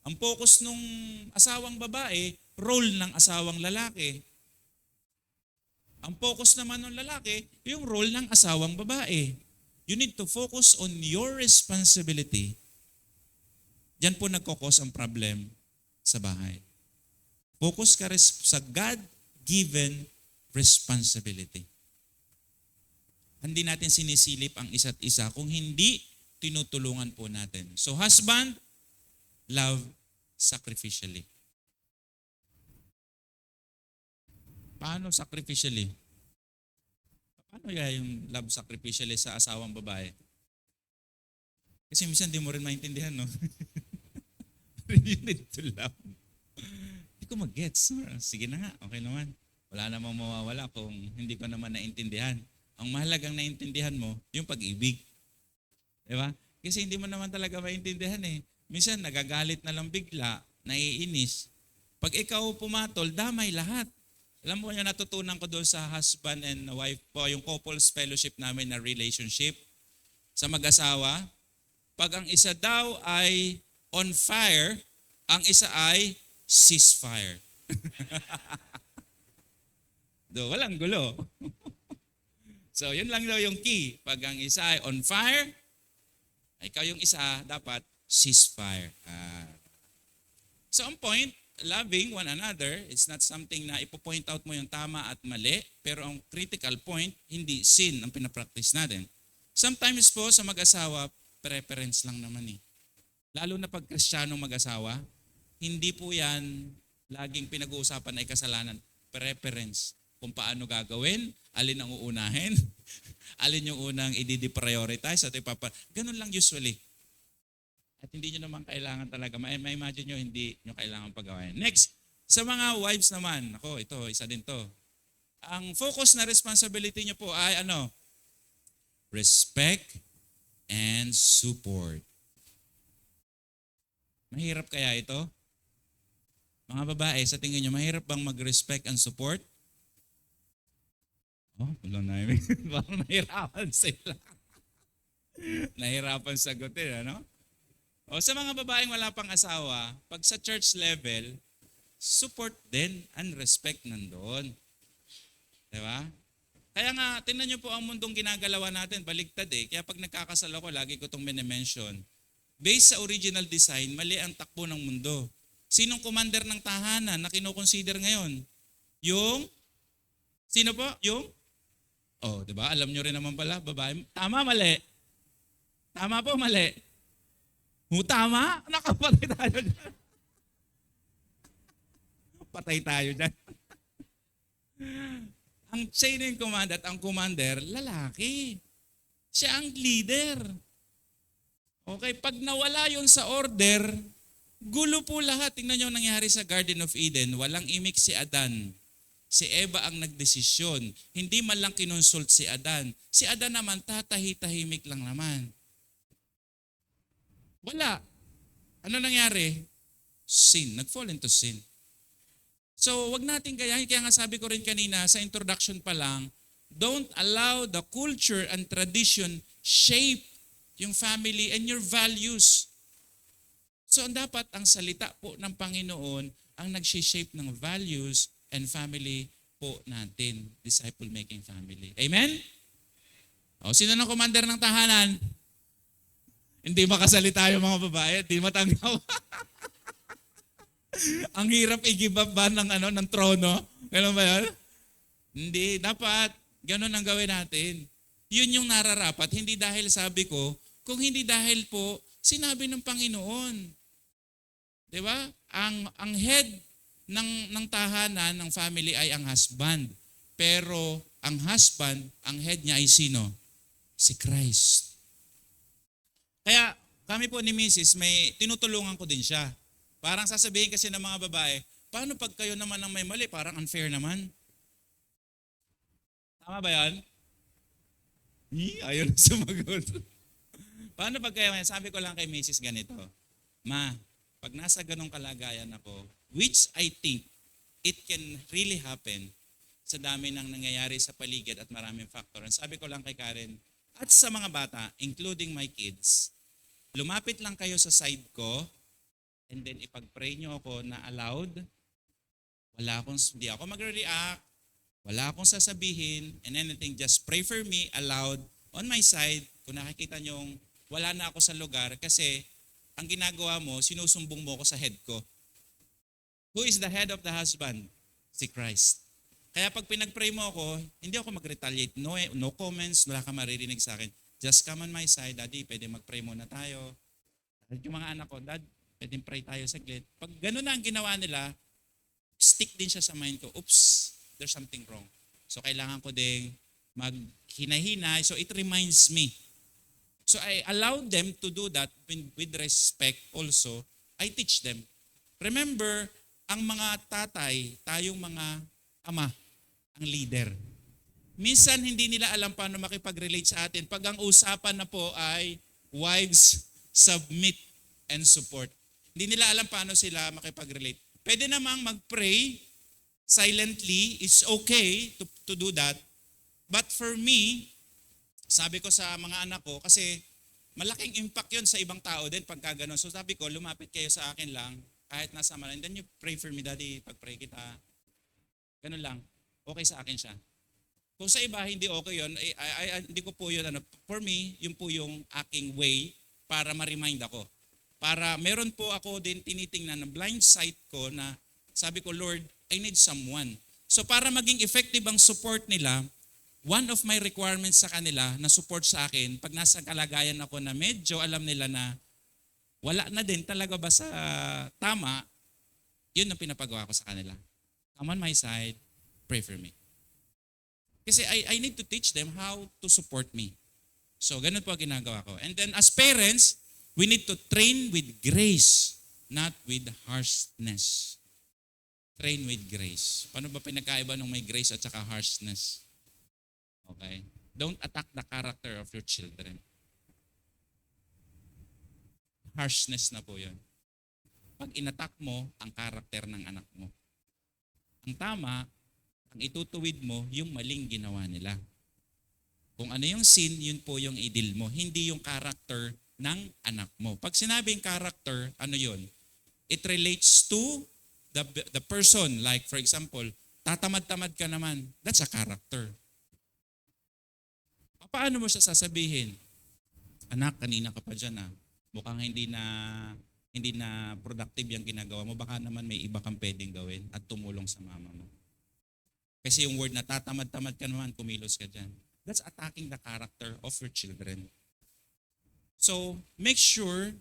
Ang focus nung asawang babae, role ng asawang lalaki. Ang focus naman ng lalaki, yung role ng asawang babae. You need to focus on your responsibility. Diyan po nagkokos ang problem sa bahay. Focus ka sa God-given responsibility. Hindi natin sinisilip ang isa't isa kung hindi tinutulungan po natin. So husband, love sacrificially. Paano sacrificially? Paano yung love sacrificially sa asawang babae? Kasi minsan di mo rin maintindihan, no? You need to love. Hindi ko mag-gets. Sige na nga, okay naman. Wala namang mawawala kung hindi ko naman naintindihan. Ang mahalagang naintindihan mo, yung pag-ibig. Diba? Kasi hindi mo naman talaga maintindihan eh. Minsan nagagalit na lang bigla, naiinis. Pag ikaw pumatol, damay lahat. Alam mo yung natutunan ko doon sa husband and wife po, yung couples fellowship namin na relationship sa mag-asawa. Pag ang isa daw ay on fire, ang isa ay ceasefire. Do, walang gulo. So, yun lang daw yung key. Pag ang isa ay on fire, ikaw yung isa dapat ceasefire. So, ang point, loving one another, it's not something na ipo-point out mo yung tama at mali, pero ang critical point, hindi sin ang pinapractice natin. Sometimes po sa mag-asawa, preference lang naman eh. Lalo na pag Kristiyanong mag-asawa, hindi po yan laging pinag-uusapan ay kasalanan. Preference. Kung paano gagawin, alin ang uunahin, alin yung unang i-prioritize, at ganun lang usually. At hindi nyo naman kailangan talaga, ma-imagine nyo, hindi nyo kailangan pagawin. Next, sa mga wives naman, ako, ito, isa din to. Ang focus na responsibility nyo po ay ano? Respect and support. Mahirap kaya ito? Mga babae, sa tingin nyo, mahirap bang mag-respect and support? Oh, wala na yun. Parang nahirapan sila. Nahirapan sagutin, ano? O sa mga babaeng wala pang asawa, pag sa church level, support din and respect nandoon. Diba? Kaya nga, tingnan nyo po ang mundong ginagalawa natin, baligtad eh. Kaya pag nagkakasal ako, lagi ko itong minimension. Based sa original design, mali ang takbo ng mundo. Sinong commander ng tahanan na kinoconsider ngayon? Yung? Sino po? Yung? Oh, di ba? Alam nyo rin naman pala, babae. Tama, mali. Tama po, mali. Tama? Nakapatay tayo dyan. Patay tayo dyan. Ang chain in command at ang commander, lalaki. Siya ang leader. Okay, pag nawala yun sa order, gulo po lahat. Tingnan nyo ang nangyari sa Garden of Eden. Walang imik si Adan. Si Eva ang nagdesisyon. Hindi man lang kinonsult si Adan. Si Adan naman, tatahi-tahimik lang naman. Wala. Ano nangyari? Sin. Nag-fall into sin. So, wag natin gayahin. Kaya nga sabi ko rin kanina sa introduction pa lang, don't allow the culture and tradition shape yung family and your values. So, dapat ang salita po ng Panginoon ang nag-shape ng values and family po natin. Disciple-making family. Amen? O, sino ng commander ng tahanan? Hindi makasalita yung mga babae, hindi matanggaw. Ang hirap i-give up ba ng trono? Ganun ba yan? Hindi, dapat ganun ang gawin natin. Yun yung nararapat, hindi dahil sabi ko, kung hindi dahil po, sinabi ng Panginoon. Di ba? Ang head ng tahanan, ng family ay ang husband. Pero ang husband, ang head niya ay sino? Si Christ. Kaya kami po ni Mrs. may tinutulungan ko din siya. Parang sasabihin kasi ng mga babae, paano pag kayo naman ang may mali? Parang unfair naman. Tama ba yan? Ayaw na sumagot. Paano pag kayo, sabi ko lang kay Mrs. ganito, Ma, pag nasa ganong kalagayan ako, which I think it can really happen sa dami ng nangyayari sa paligid at maraming factor. And sabi ko lang kay Karen, at sa mga bata, including my kids, lumapit lang kayo sa side ko and then ipag-pray nyo ako na allowed. Hindi ako magre-react, wala akong sasabihin and anything. Just pray for me, allowed, On my side, kung nakikita nyong wala na ako sa lugar kasi ang ginagawa mo, sinusumbong mo ako sa head ko. Who is the head of the husband? Si Christ. Kaya pag pinag-pray mo ako, hindi ako mag-retaliate. No comments, wala ka maririnig sa akin. Just come on my side, Daddy, pwede mag-pray muna tayo. At yung mga anak ko, Dad, pwede pray tayo saglit. Pag gano'n na ang ginawa nila, stick din siya sa mind ko, oops, there's something wrong. So kailangan ko ding maghina-hina. So it reminds me. So I allow them to do that with respect also. I teach them. Remember, ang mga tatay, tayong mga ama, ang leader. Minsan hindi nila alam paano makipag-relate sa atin. Pag ang usapan na po ay wives, submit, and support. Hindi nila alam paano sila makipag-relate. Pwede namang mag-pray silently. It's okay to do that. But for me, sabi ko sa mga anak ko, kasi malaking impact yun sa ibang tao din pagka ganun. So sabi ko, lumapit kayo sa akin lang, kahit nasa man. And then you pray for me, Daddy, pag-pray kita. Ganun lang. Okay sa akin siya. Kung sa iba, hindi okay yun. Hindi ko po yun. For me, yun po yung aking way para ma-remind ako. Para meron po ako din tinitingnan na blind sight ko na sabi ko, Lord, I need someone. So para maging effective ang support nila, one of my requirements sa kanila na support sa akin, pag nasa kalagayan ako na medyo alam nila na wala na din talaga ba sa tama, yun ang pinapagawa ko sa kanila. Come on my side, pray for me. Kasi I need to teach them how to support me. So ganun po ang ginagawa ko. And then as parents, we need to train with grace, not with harshness. Train with grace. Paano ba pinagkaiba ng may grace at saka harshness? Okay? Don't attack the character of your children. Harshness na po yun. Pag inattack mo ang karakter ng anak mo. Ang tama, ang itutuwid mo, yung maling ginawa nila. Kung ano yung sin, yun po yung idil mo. Hindi yung character ng anak mo. Pag sinabing character, ano yun? It relates to the person. Like for example, tatamad-tamad ka naman. That's a character. Paano mo siya sasabihin? Anak, kanina ka pa dyan ah. Mukhang hindi na productive yung ginagawa mo. Baka naman may iba kang pwedeng gawin at tumulong sa mama mo. Kasi yung word na tatamad-tamad ka naman, kumilos ka dyan. That's attacking the character of your children. So, make sure,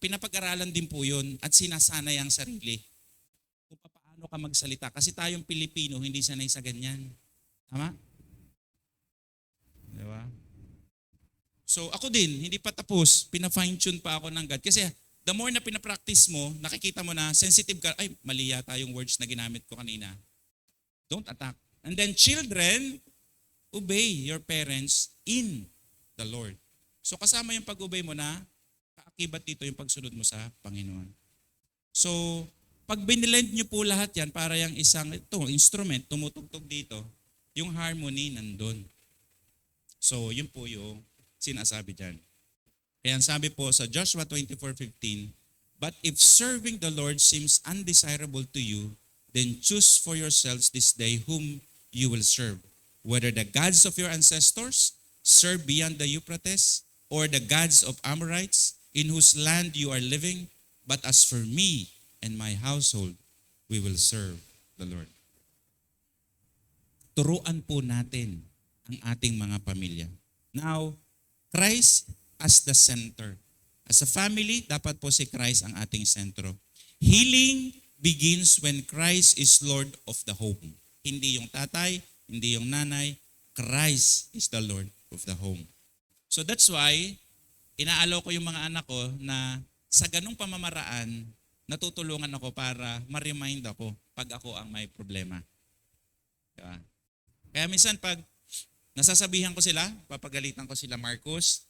pinapag-aralan din po yun at sinasanay ang sarili. Kung paano ka magsalita. Kasi tayong Pilipino, hindi sanay sa ganyan. Tama? Diba? So ako din, hindi pa tapos, pina-fine-tune pa ako ng God. Kasi the more na pinapractice mo, nakikita mo na sensitive ka, ay mali yata yung words na ginamit ko kanina. Don't attack. And then children, obey your parents in the Lord. So kasama yung pag-obey mo na, kaakibat dito yung pagsunod mo sa Panginoon. So, pag binilend nyo po lahat yan, para yung isang instrument, tumutugtog dito, yung harmony nandun. So, yun po yung sinasabi dyan. Kaya sabi po sa Joshua 24:15, but if serving the Lord seems undesirable to you, then choose for yourselves this day whom you will serve. Whether the gods of your ancestors serve beyond the Euphrates, or the gods of Amorites in whose land you are living, but as for me and my household, we will serve the Lord. Turuan po natin ang ating mga pamilya. Now, Christ as the center. As a family, dapat po si Christ ang ating sentro. Healing begins when Christ is Lord of the home. Hindi yung tatay, hindi yung nanay. Christ is the Lord of the home. So that's why, inaalaw ko yung mga anak ko na sa ganung pamamaraan, natutulungan ako para ma-remind ako pag ako ang may problema. Diba? Kaya minsan pag nasasabihan ko sila, papagalitan ko sila, Marcos,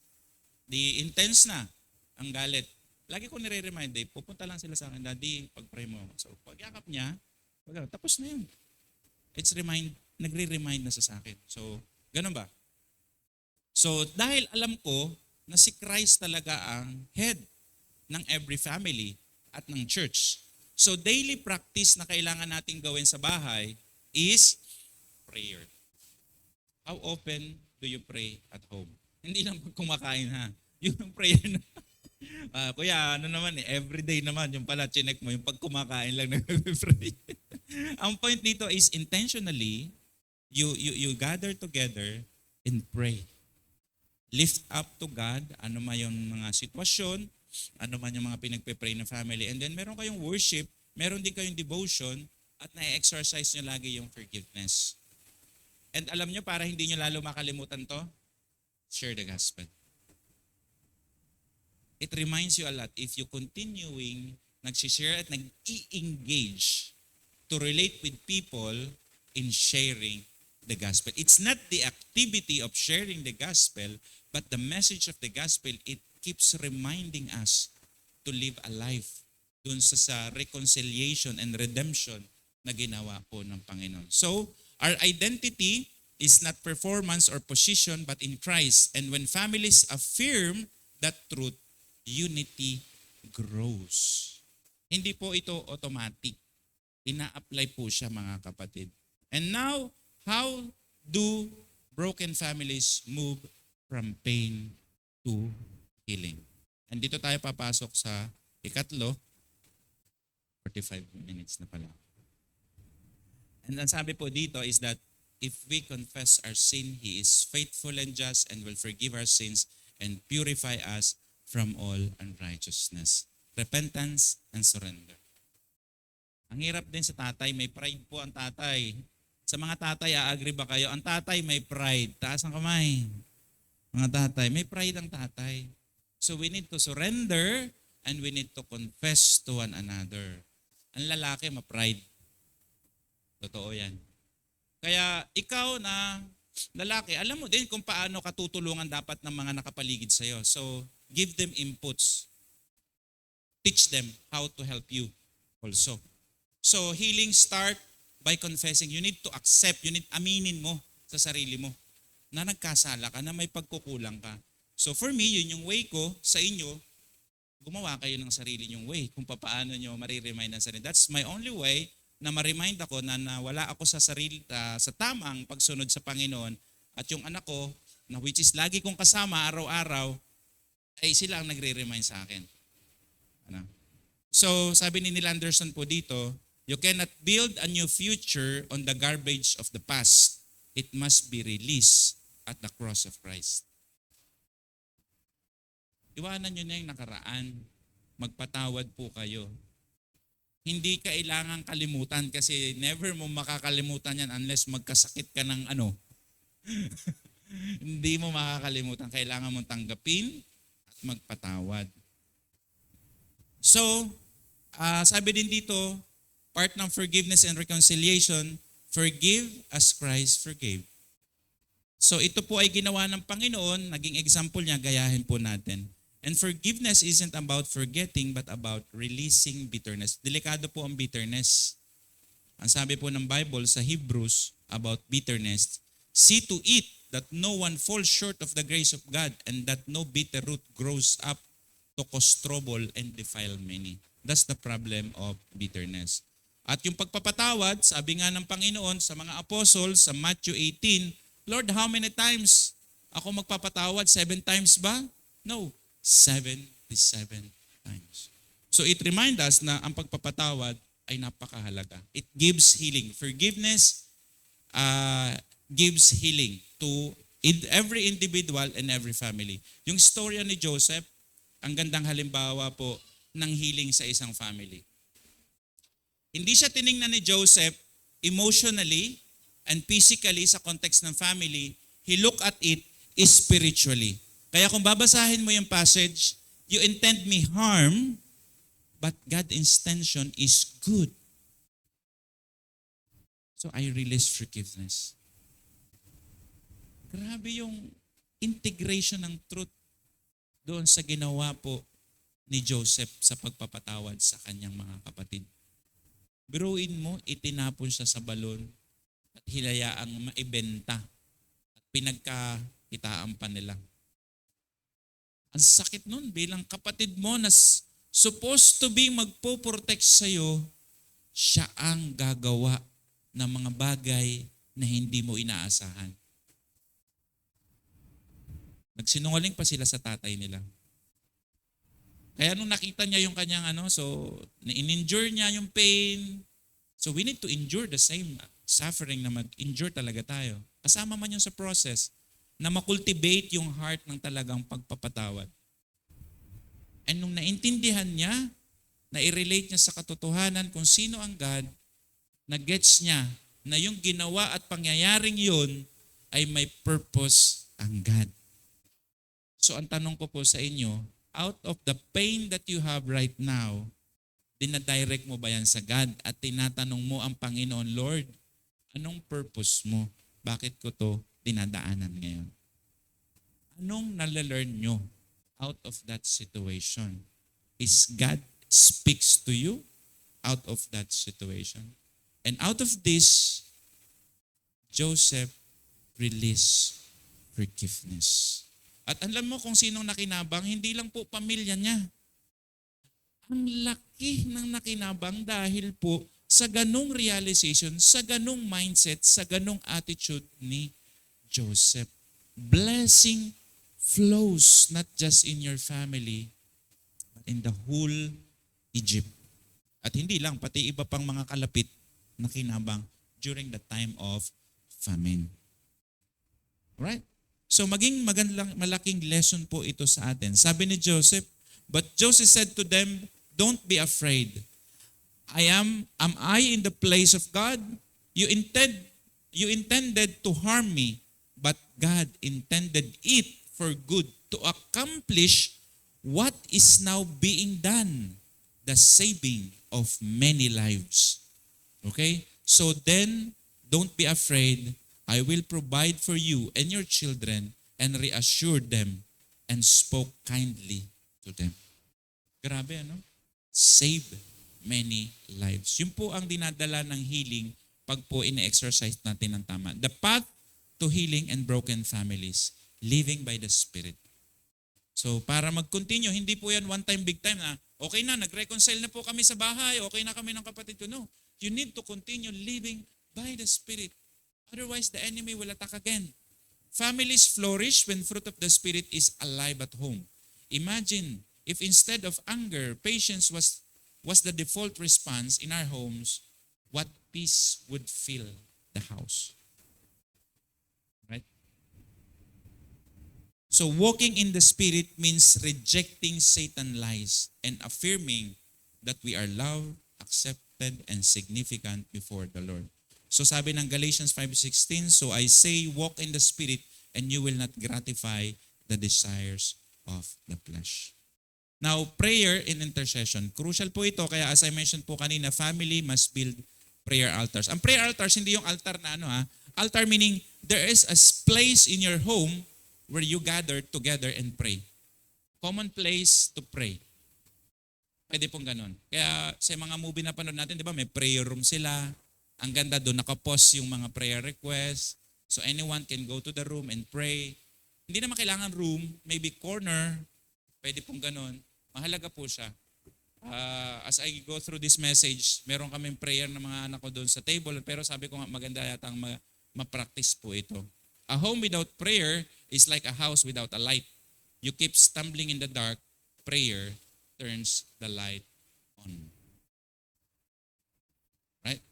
di intense na ang galit. Lagi ko nire-remind, pupunta lang sila sa akin, Daddy, pag-pray mo. So pag-yakap niya, tapos na yun. Nagre-remind na sa akin. So, ganun ba? So, dahil alam ko na si Christ talaga ang head ng every family at ng church. So, daily practice na kailangan nating gawin sa bahay is prayer. How often do you pray at home? Hindi lang pag kumakain ha. Yung prayer na, kuya, ano naman everyday naman, yung pala, chinek mo, yung pag kumakain lang nag-pray. Ang point dito is intentionally, you gather together and pray. Lift up to God, ano man yung mga sitwasyon, ano man yung mga pinagpe-pray ng family. And then meron kayong worship, meron din kayong devotion, at na-exercise nyo lagi yung forgiveness. And alam nyo, para hindi nyo lalo makalimutan to, share the gospel. It reminds you a lot if you continuing nagsishare at nag-i-engage to relate with people in sharing the gospel. It's not the activity of sharing the gospel, but the message of the gospel, it keeps reminding us to live a life dun sa reconciliation and redemption na ginawa po ng Panginoon. So, our identity is not performance or position, but in Christ. And when families affirm that truth, unity grows. Hindi po ito automatic. Ina-apply po siya, mga kapatid. And now, how do broken families move from pain to healing? And dito tayo papasok sa ikatlo. 45 minutes na pala. And ang sabi po dito is that if we confess our sin, He is faithful and just and will forgive our sins and purify us from all unrighteousness. Repentance and surrender. Ang hirap din sa tatay, may pride po ang tatay. Sa mga tatay, agree ba kayo? Ang tatay may pride. Taas ang kamay. Mga tatay, may pride ang tatay. So we need to surrender and we need to confess to one another. Ang lalaki, ma-pride. Totoo yan. Kaya ikaw na lalaki, alam mo din kung paano katutulungan dapat ng mga nakapaligid sa'yo. So, give them inputs. Teach them how to help you also. So, healing start by confessing. You need to accept, you need aminin mo sa sarili mo na nagkasala ka, na may pagkukulang ka. So, for me, yun yung way ko sa inyo, gumawa kayo ng sarili nyong way kung paano nyo mariremind ng sarili. That's my only way na ma-remind ako na wala ako sa sarili, sa tamang pagsunod sa Panginoon, at yung anak ko, na which is lagi kong kasama araw-araw, ay sila ang nagre-remind sa akin. Ano? So, sabi ni Neil Anderson po dito, you cannot build a new future on the garbage of the past. It must be released at the cross of Christ. Iwanan nyo na yung nakaraan. Magpatawad po kayo. Hindi kailangan kalimutan kasi never mo makakalimutan yan unless magkasakit ka ng ano. Hindi mo makakalimutan. Kailangan mong tanggapin at magpatawad. So, sabi din dito, part ng forgiveness and reconciliation, forgive as Christ forgave. So ito po ay ginawa ng Panginoon, naging example niya, gayahin po natin. And forgiveness isn't about forgetting but about releasing bitterness. Delikado po ang bitterness. Ang sabi po ng Bible sa Hebrews about bitterness, see to it that no one falls short of the grace of God and that no bitter root grows up to cause trouble and defile many. That's the problem of bitterness. At yung pagpapatawad, sabi nga ng Panginoon sa mga apostles sa Matthew 18, Lord, how many times ako magpapatawad? 7 times ba? No, 77 times. So it reminds us na ang pagpapatawad ay napakahalaga. It gives healing. Forgiveness gives healing to every individual and every family. Yung storya ni Joseph, ang gandang halimbawa po ng healing sa isang family. Hindi siya tiningnan ni Joseph emotionally and physically sa context ng family. He looked at it spiritually. Kaya kung babasahin mo yung passage, you intend me harm, but God's intention is good. So I release forgiveness. Grabe yung integration ng truth doon sa ginawa po ni Joseph sa pagpapatawad sa kanyang mga kapatid. Biruin mo, itinapon siya sa balon at hilayaang maibenta at pinagkakitaan pa nila. Ang sakit nun bilang kapatid mo na supposed to be magpo-protect sa'yo, siya ang gagawa ng mga bagay na hindi mo inaasahan. Nagsinungaling pa sila sa tatay nila. Kaya nung nakita niya yung kanyang so in-endure niya yung pain. So we need to endure the same suffering na mag-endure talaga tayo. Kasama man yun sa process na makultivate yung heart ng talagang pagpapatawad. And nung naintindihan niya, na i-relate niya sa katotohanan kung sino ang God, na-gets niya na yung ginawa at pangyayaring yun ay may purpose ang God. So ang tanong ko po sa inyo, out of the pain that you have right now, dinadirect mo ba yan sa God at tinatanong mo ang Panginoon, Lord, anong purpose mo? Bakit ko to dinadaanan ngayon? Anong nalalearn nyo out of that situation? Is God speaks to you out of that situation? And out of this, Joseph released forgiveness. At alam mo kung sinong nakinabang, hindi lang po pamilya niya. Ang laki ng nakinabang dahil po sa ganong realization, sa ganong mindset, sa ganong attitude ni Joseph. Blessing flows not just in your family, but in the whole Egypt. At hindi lang, pati iba pang mga kalapit nakinabang during the time of famine. Right? So maging malaking lesson po ito sa atin. Sabi ni Joseph, but Joseph said to them, don't be afraid. Am I in the place of God? You intended to harm me, but God intended it for good to accomplish what is now being done, the saving of many lives. Okay? So then, don't be afraid. I will provide for you and your children and reassured them and spoke kindly to them. Grabe, Save many lives. Yun po ang dinadala ng healing pag po ine-exercise natin ng tama. The path to healing and broken families, living by the Spirit. So para mag-continue, hindi po yan one time, big time na, okay na, nag-reconcile na po kami sa bahay, okay na kami ng kapatid ko. No, you need to continue living by the Spirit. Otherwise, the enemy will attack again. Families flourish when fruit of the Spirit is alive at home. Imagine if instead of anger, patience was the default response in our homes, what peace would fill the house. Right? So walking in the Spirit means rejecting Satan's lies and affirming that we are loved, accepted, and significant before the Lord. So sabi ng Galatians 5:16, so I say, walk in the Spirit and you will not gratify the desires of the flesh. Now, prayer in intercession. Crucial po ito, kaya as I mentioned po kanina, family must build prayer altars. Ang prayer altars, hindi yung altar na altar meaning there is a place in your home where you gather together and pray. Common place to pray. Pwede pong ganun. Kaya sa mga movie na panood natin, di ba, may prayer room sila. Ang ganda doon, nakapost yung mga prayer requests. So anyone can go to the room and pray. Hindi naman kailangan room, maybe corner. Pwede pong ganun. Mahalaga po siya. As I go through this message, meron kaming prayer ng mga anak ko doon sa table. Pero sabi ko nga, maganda yata ang ma-practice po ito. A home without prayer is like a house without a light. You keep stumbling in the dark. Prayer turns the light on. Right?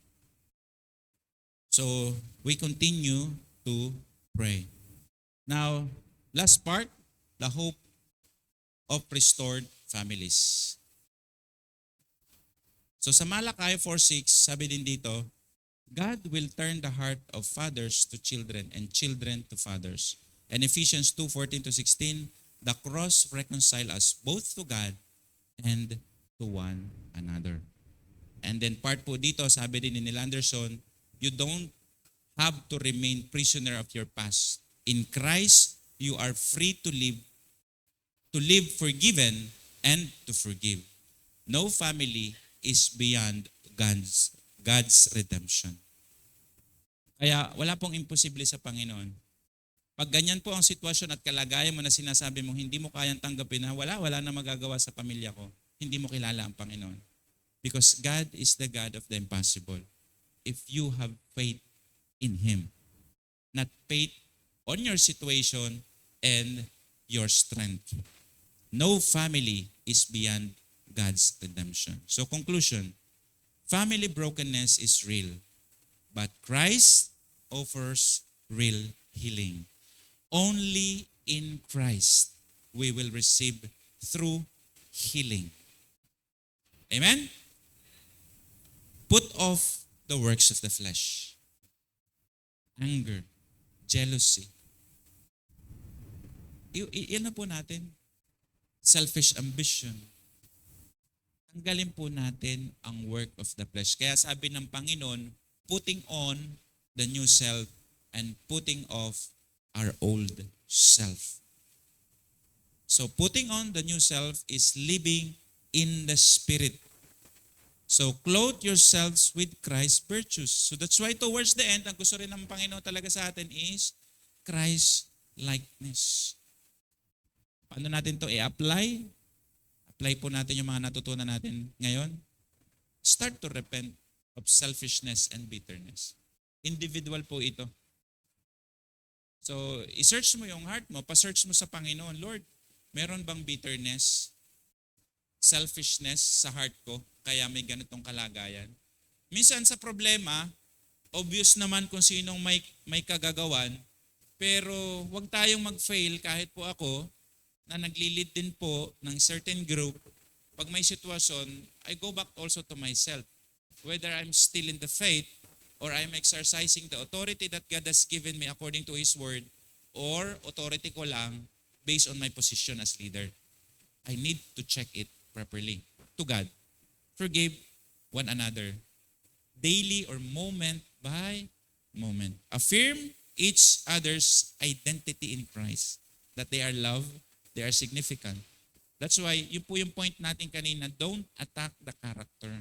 So, we continue to pray. Now, last part, the hope of restored families. So sa Malachi 4:6, sabi din dito, God will turn the heart of fathers to children and children to fathers. And Ephesians 2:14-16, the cross reconcile us both to God and to one another. And then part po dito, sabi din ni Neil Anderson, you don't have to remain prisoner of your past. In Christ, you are free to live forgiven and to forgive. No family is beyond God's redemption. Kaya wala pong imposible sa Panginoon. Pag ganyan po ang sitwasyon at kalagayan mo na sinasabi mo, hindi mo kayang tanggapin na wala na magagawa sa pamilya ko, hindi mo kilala ang Panginoon. Because God is the God of the impossible. If you have faith in Him, not faith on your situation and your strength. No family is beyond God's redemption. So conclusion, family brokenness is real, but Christ offers real healing. Only in Christ we will receive true healing. Amen? Put off the works of the flesh. Anger, jealousy. Yan na po natin. Selfish ambition. Tanggalin po natin ang work of the flesh. Kaya sabi ng Panginoon, putting on the new self and putting off our old self. So putting on the new self is living in the Spirit. So clothe yourselves with Christ's virtues. So that's why towards the end, ang gusto rin ng Panginoon talaga sa atin is Christ likeness. Paano natin to i-apply? Apply po natin yung mga natutunan natin ngayon. Start to repent of selfishness and bitterness. Individual po ito. So, i-search mo yung heart mo, pa-search mo sa Panginoon, Lord, meron bang bitterness, selfishness sa heart ko, kaya may ganitong kalagayan? Minsan sa problema, obvious naman kung sinong may kagagawan, pero wag tayong mag-fail kahit po ako, na nagli-lead din po ng certain group, pag may sitwasyon, I go back also to myself. Whether I'm still in the faith or I'm exercising the authority that God has given me according to His Word, or authority ko lang based on my position as leader. I need to check it properly to God. Forgive one another daily or moment by moment. Affirm each other's identity in Christ, that they are loved, they are significant. That's why, yun po yung point natin kanina, don't attack the character.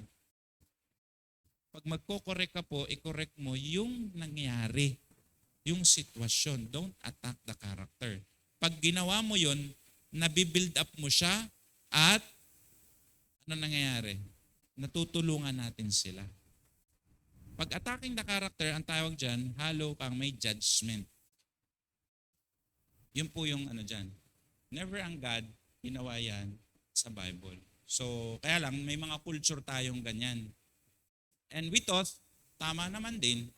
Pag magko-correct ka po, i-correct mo yung nangyari, yung sitwasyon. Don't attack the character. Pag ginawa mo yun, nabibuild up mo siya at ano nangyayari? Natutulungan natin sila. Pag attacking the character, ang tawag dyan, halo kang may judgment. Yun po yung ano dyan. Never ang God, ginawa yan sa Bible. So, kaya lang, may mga culture tayong ganyan. And we thought, tama naman din.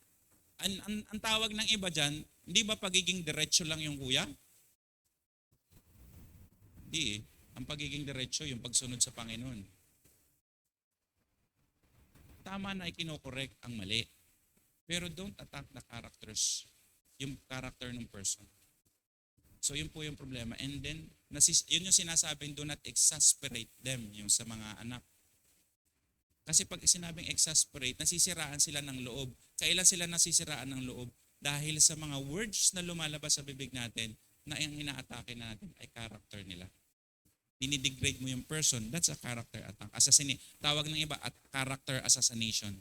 Ang tawag ng iba dyan, hindi ba pagiging diretso lang yung kuya? Hindi eh. Ang pagiging diretso, yung pagsunod sa Panginoon. Tama na ikinokorek ang mali. Pero don't attack the characters. Yung character ng person. So yun po yung problema. And then, yun yung sinasabing, do not exasperate them, yung sa mga anak. Kasi pag sinabing exasperate, nasisiraan sila ng loob. Kailan sila nasisiraan ng loob? Dahil sa mga words na lumalabas sa bibig natin, na ang inaatake natin ay character nila. Dinidegrade mo yung person, that's a character attack. Tawag ng iba at character assassination.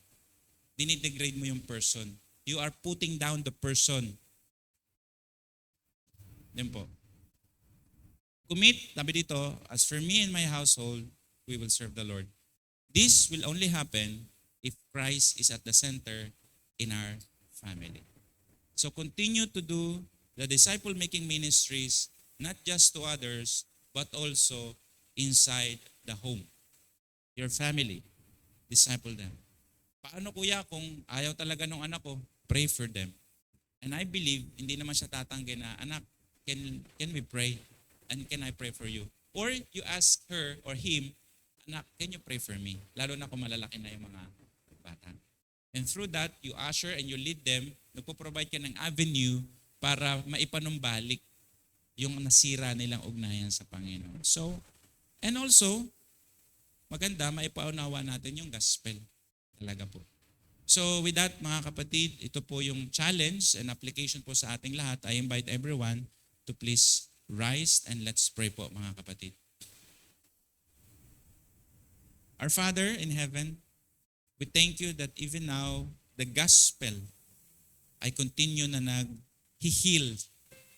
Dinidegrade mo yung person. You are putting down the person. Yan po. Commit, sabi dito, as for me and my household, we will serve the Lord. This will only happen if Christ is at the center in our family. So continue to do the disciple-making ministries, not just to others, but also inside the home. Your family, disciple them. Paano kuya kung ayaw talaga ng anak ko? Pray for them. And I believe, hindi naman siya tatanggi na, anak, can we pray? And can I pray for you? Or you ask her or him, anak, can you pray for me? Lalo na kung malalaki na yung mga bata. And through that, you usher and you lead them, nagpo-provide ka ng avenue para maipanumbalik yung nasira nilang ugnayan sa Panginoon. So, and also, maganda, maipaunawa natin yung gospel. Talaga po. So with that, mga kapatid, ito po yung challenge and application po sa ating lahat. I invite everyone to please rise and let's pray po, mga kapatid. Our Father in heaven, we thank you that even now, the gospel ay continue na nag-heal,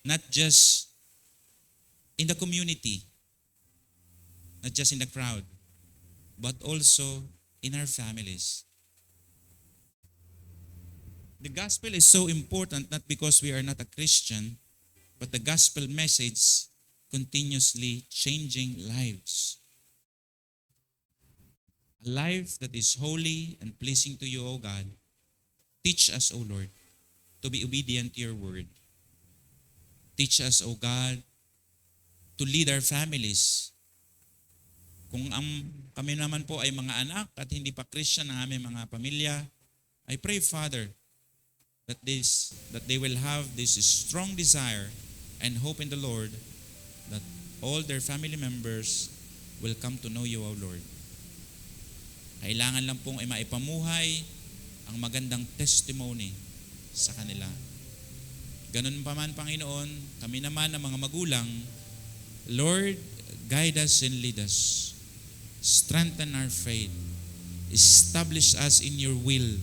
not just in the community, not just in the crowd, but also in our families. The gospel is so important not because we are not a Christian, but the gospel message continuously changing lives. A life that is holy and pleasing to you, O God. Teach us, O Lord, to be obedient to your word. Teach us, O God, to lead our families. Kung kami naman po ay mga anak at hindi pa Christian ang aming mga pamilya, I pray, Father, that they will have this strong desire and hope in the Lord that all their family members will come to know you, O Lord. Kailangan lang pong ay maipamuhay ang magandang testimony sa kanila. Ganun pa man, Panginoon, kami naman ang mga magulang, Lord, guide us and lead us. Strengthen our faith. Establish us in your will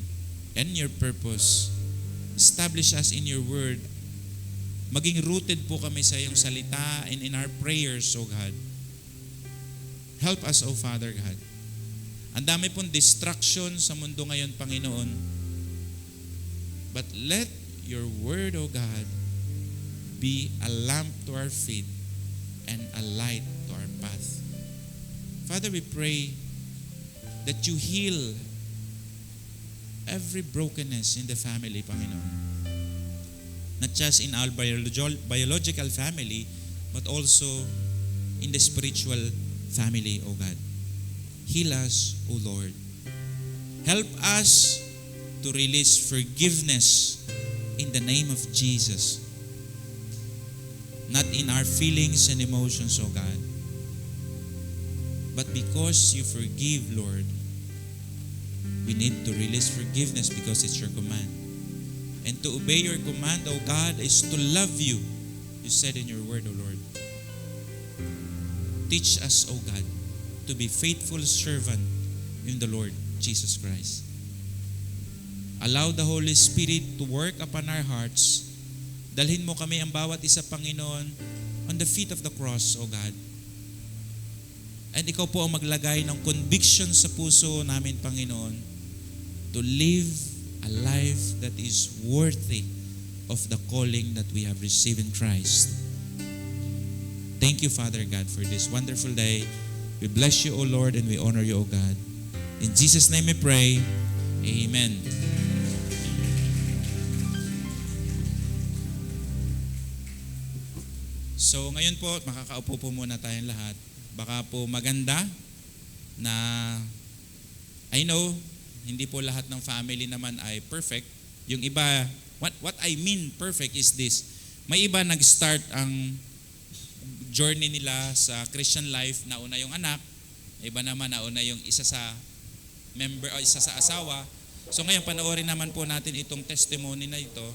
and your purpose. Establish us in your word. Maging rooted po kami sa iyong salita and in our prayers, O God. Help us, O Father God. Ang dami pong distraction sa mundo ngayon, Panginoon. But let your word, O God, be a lamp to our feet and a light to our path. Father, we pray that you heal every brokenness in the family, Panginoon. Not just in our biological family, but also in the spiritual family, O God. Heal us, O Lord. Help us to release forgiveness in the name of Jesus. Not in our feelings and emotions, O God, but because you forgive, Lord, we need to release forgiveness because it's your command. And to obey your command, O God, is to love you. You said in your word, O Lord. Teach us, O God, to be faithful servant in the Lord Jesus Christ. Allow the Holy Spirit to work upon our hearts. Dalhin mo kami ang bawat isa, Panginoon, on the feet of the cross, O God. And ikaw po ang maglagay ng conviction sa puso namin, Panginoon, to live a life that is worthy of the calling that we have received in Christ. Thank you, Father God, for this wonderful day. We bless you, O Lord, and we honor you, O God. In Jesus' name we pray. Amen. So ngayon po, makakaupo po muna tayong lahat. Baka po maganda na I know, hindi po lahat ng family naman ay perfect. Yung iba, what I mean perfect is this. May iba nag-start ang journey nila sa Christian life, nauna yung anak, iba naman nauna yung isa sa member o isa sa asawa. So ngayon panoorin naman po natin itong testimony na ito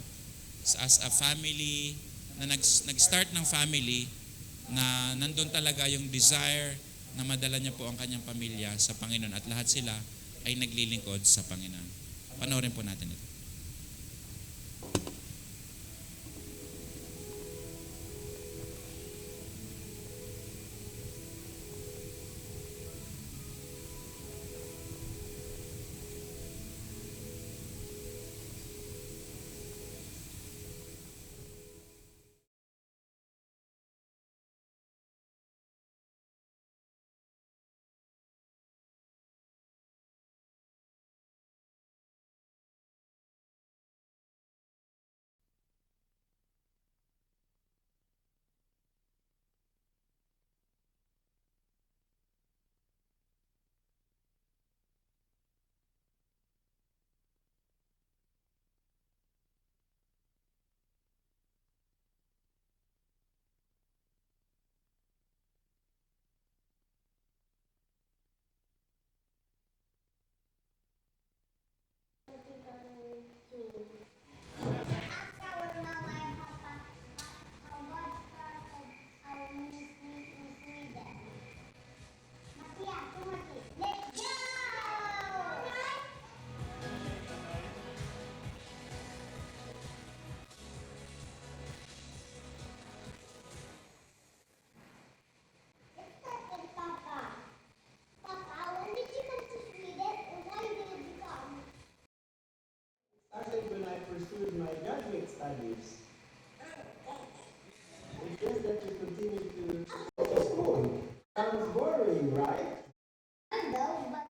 as a family na nag-start ng family na nandun talaga yung desire na madala niya po ang kanyang pamilya sa Panginoon at lahat sila ay naglilingkod sa Panginoon. Panoorin po natin ito. Started when I pursued my graduate studies. Just that you continue to go to school. Sounds boring, right? I know, but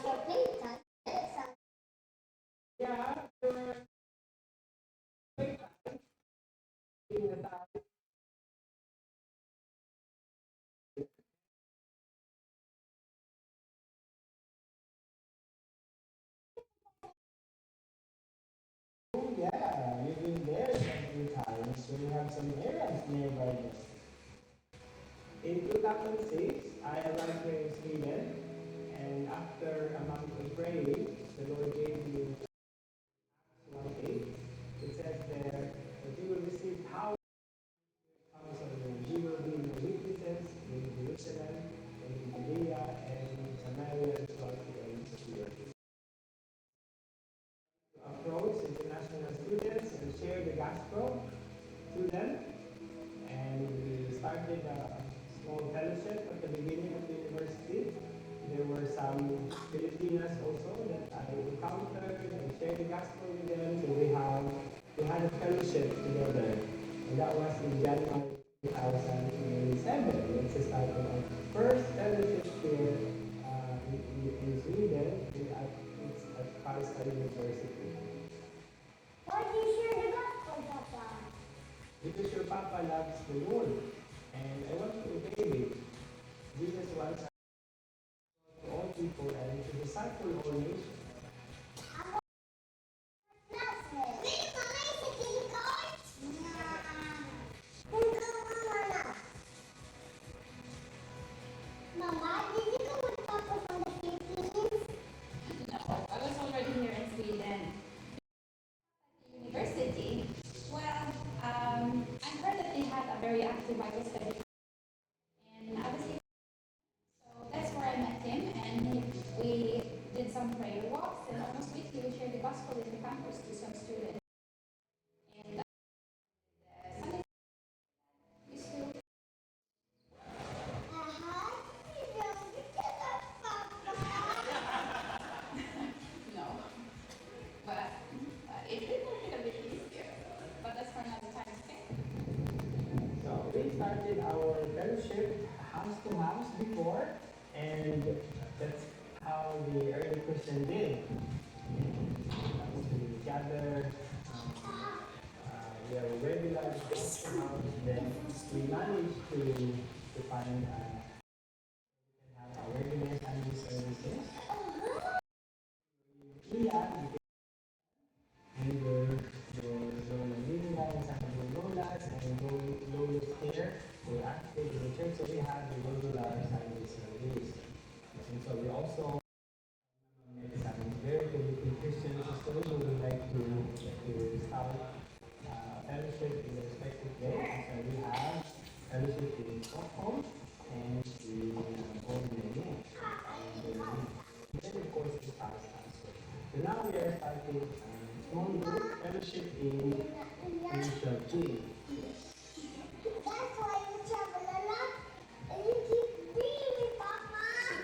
your playtime is Yeah, your playtime, being a time. Oh yeah, you've been there a few times. We have some errands nearby us. In 2006, I arrived here in Sweden, and after a month of praying, the Lord gave me 1:8. It says there that you will receive power comes on you. You will be my witnesses in Jerusalem, and in Judea, and in Samaria, and throughout the ends of the earth. To approach international students and share the gospel to them. And we started a small fellowship at the beginning of the university. There were some Filipinas also that I encountered and shared the gospel with them. So we had a fellowship together. And that was in January 2007. It's the start of our first fellowship here in Sweden. It's at Karlstad University. why do you share the gospel, Papa? Because your Papa loves the Lord, and I want to obey it. Jesus wants us to all people and to disciple all nations. Mama, did you come with Papa from the Philippines? No, I was already here in Sweden. University. Well, I heard that they had a very active Bible study, and I was here. So that's where I met him, and we did some prayer walks, and almost weekly we shared the gospel in the campus to some students. And Sunday we still no, but it did make it a bit easier. But that's for another time, okay? So we started our fellowship house to house before, and that's how the early Christian did. We gather, we have a regular house to house, then we managed to find have our regular Sunday services. Yeah, and your Linda and some of the Lolas and Lolas here were active in the church, so we have the regular Sunday service. And so we also met some very committed Christian sisters who would like to start fellowship in the respective day. And so we have fellowship in Stockholm and in Borneo. And then of course the Palestine. So now we are starting small group fellowship in Turkey. That's why you travel a lot and you keep reading, Papa.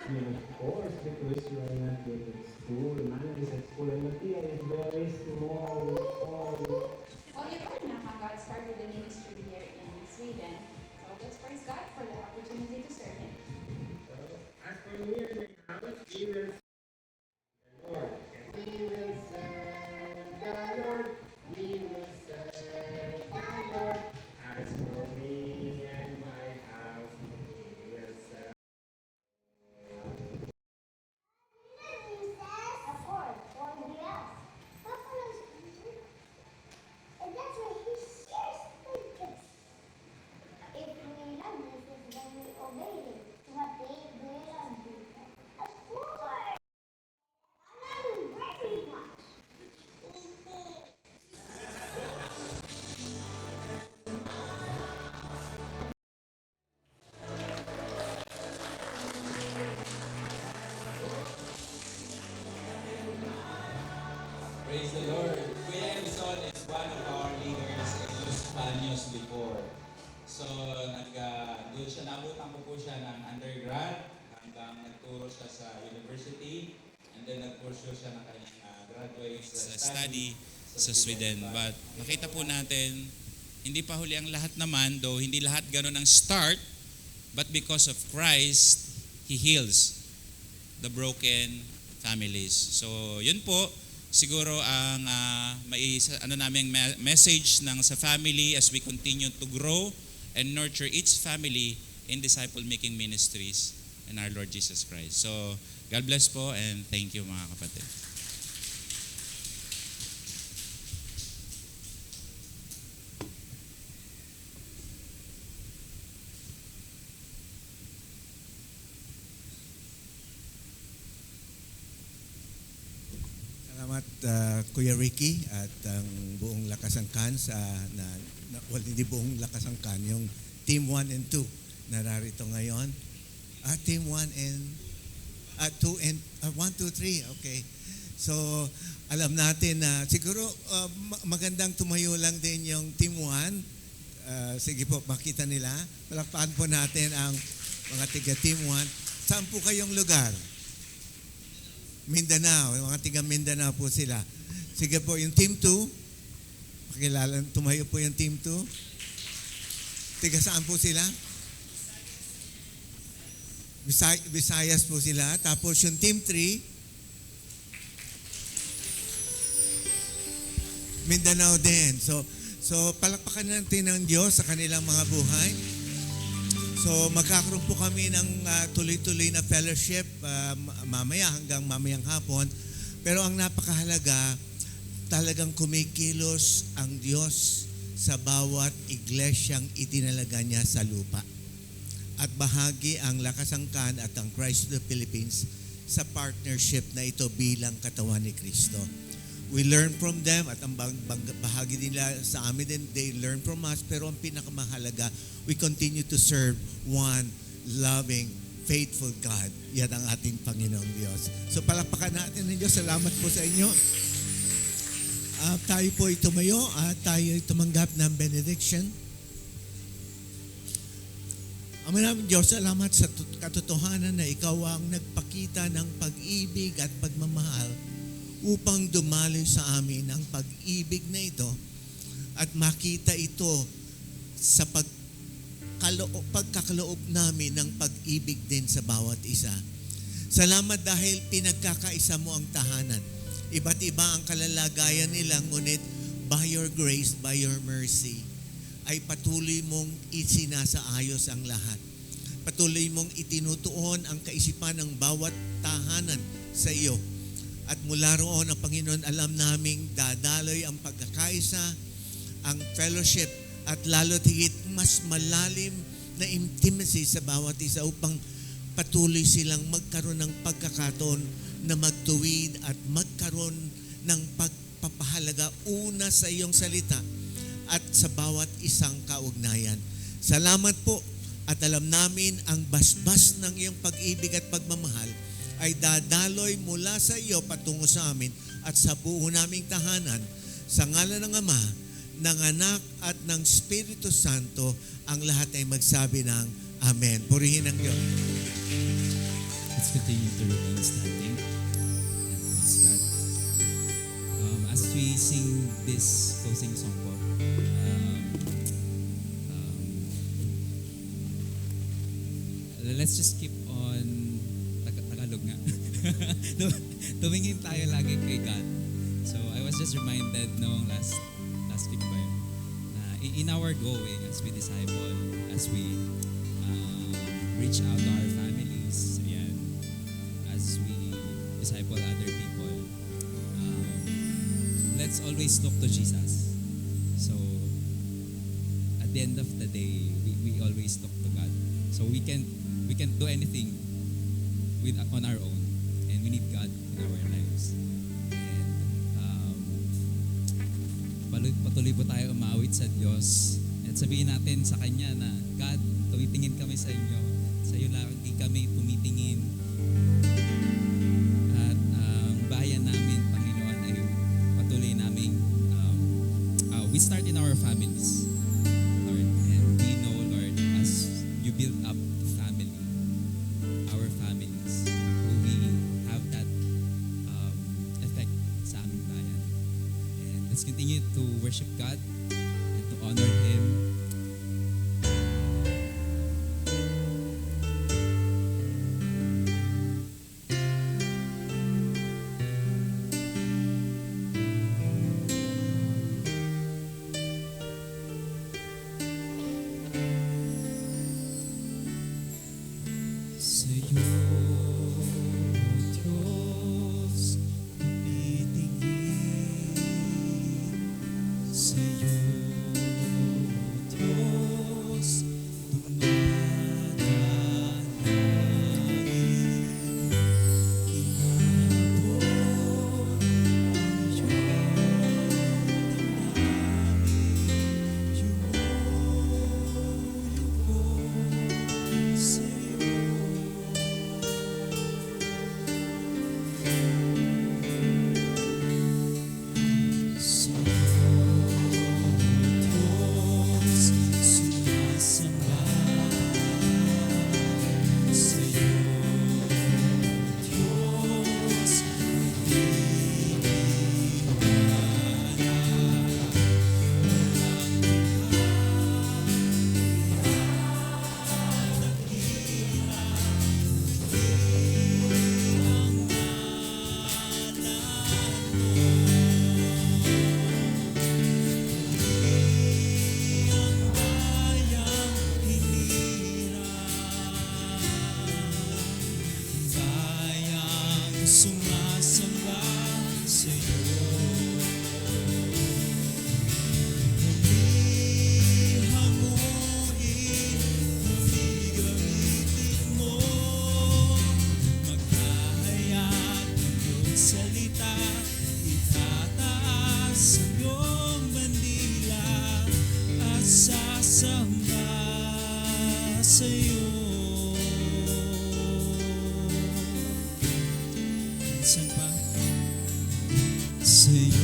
And of course, because you are not yet at school, Mana is at school, and Matia is very small. Well, you already know how God started the ministry here in Sweden. So let's praise God for the opportunity to serve Him. So, as for me and my house, we will serve the Lord. We will serve the Lord. We will serve the Lord. As for me and my house, we will serve. Of course, why would you ask? Papa loves music, and that's why he shares with us. If we love Jesus, then we obey him. What they love Jesus. Of course. I love him very much. Praise the Lord. Kuya Edson is one of our leaders in Los Baños before. So, doon siya, nabutan ko po siya ng undergrad hanggang nagturo siya sa university and then nag-pursue siya ng kanyang graduate sa study sa Sweden. But nakita po natin Hindi pa huli ang lahat naman, though hindi lahat ganun ang start, but because of Christ, He heals the broken families. So, yun po, siguro ang naming message ng sa family as we continue to grow and nurture each family in disciple-making ministries in our Lord Jesus Christ. So, God bless po and thank you mga kapatid. Salamat Kuya Ricky at ang buong Lakasangkan hindi buong Lakasangkan, yung Team 1 and 2 na narito ngayon. Team 1 and 2 and 1, 2, 3. Okay. So, alam natin na siguro magandang tumayo lang din yung Team 1. Sige po, makita nila. Palakpakan po natin ang mga tiga Team 1. Saan po kayong lugar? Mindanao, mga tiga Mindanao po sila. Sige po, yung Team 2, pakilala, tumayo po yung Team 2. Tiga saan po sila? Visayas po sila. Tapos yung Team 3, Mindanao din. So palakpakan natin ng Diyos sa kanilang mga buhay. So magkakaroon po kami ng tuloy-tuloy na fellowship mamaya hanggang mamayang hapon. Pero ang napakahalaga, talagang kumikilos ang Diyos sa bawat iglesyang itinalaga niya sa lupa. At bahagi ang Lakasangkan at ang Christ of the Philippines sa partnership na ito bilang katawan ni Kristo. We learn from them at ang bahagi nila sa amin din, they learn from us. Pero ang pinakamahalaga, we continue to serve one loving, faithful God. Yan ang ating Panginoong Diyos. So palakpakan natin ng Diyos. Salamat po sa inyo. Tayo po tumayo at tayo tumanggap ng benediction. Ama namin Diyos, salamat sa katotohanan na Ikaw ang nagpakita ng pag-ibig at pagmamahal upang dumaloy sa amin ang pag-ibig na ito at makita ito sa pagkakaloob namin ng pag-ibig din sa bawat isa. Salamat dahil pinagkakaisa mo ang tahanan. Iba't iba ang kalalagayan nila, ngunit by your grace, by your mercy, ay patuloy mong isinasaayos ang lahat. Patuloy mong itinutuon ang kaisipan ng bawat tahanan sa iyo. At mula roon ang Panginoon, alam naming dadaloy ang pagkakaisa, ang fellowship, at lalo't higit mas malalim na intimacy sa bawat isa upang patuloy silang magkaroon ng pagkakataon na magtuwid at magkaroon ng pagpapahalaga una sa iyong salita at sa bawat isang kaugnayan. Salamat po at alam namin ang basbas ng iyong pag-ibig at pagmamahal ay dadaloy mula sa iyo patungo sa amin at sa buo naming tahanan. Sa ngalan ng Ama, ng Anak at ng Espiritu Santo, ang lahat ay magsabi ng Amen. Purihin ang Diyos. Let's continue to remain standing. And praise God. As we sing this closing song po, let's just keep on Tagalog nga. Tumingin tayo lagi kay God. So I was just reminded noong last week ba yun, na in our going as we disciple, as we reach out to our families, ayan, as we disciple other people, let's always look to Jesus. So at the end of the day, we always look to God. So we can't do anything on our own, and we need God in our lives. And patuloy po tayo umawit sa Diyos at sabihin natin sa Kanya na, God, tumitingin kami sa inyo. Sa iyo lang di kami tumitingin. At ang bayan namin, Panginoon, ay patuloy naming we start in our families, Lord. And we know, Lord, as you build up family, our families, we have that effect sa aming bayan. And let's continue to worship God and to honor Him. Sa'yo, Diyos, tumitingin. Sa'yo, Diyos, dumadalangin. Inabot ang iyong namin, yumuko sa'yo. Sumasamba sa'yo. Kami hanguin, kami gamitin mo. Maghahayag ng iyong salita, itataas ang iyong bandila at sasamba sa'yo. Saan pa? Sa'yo.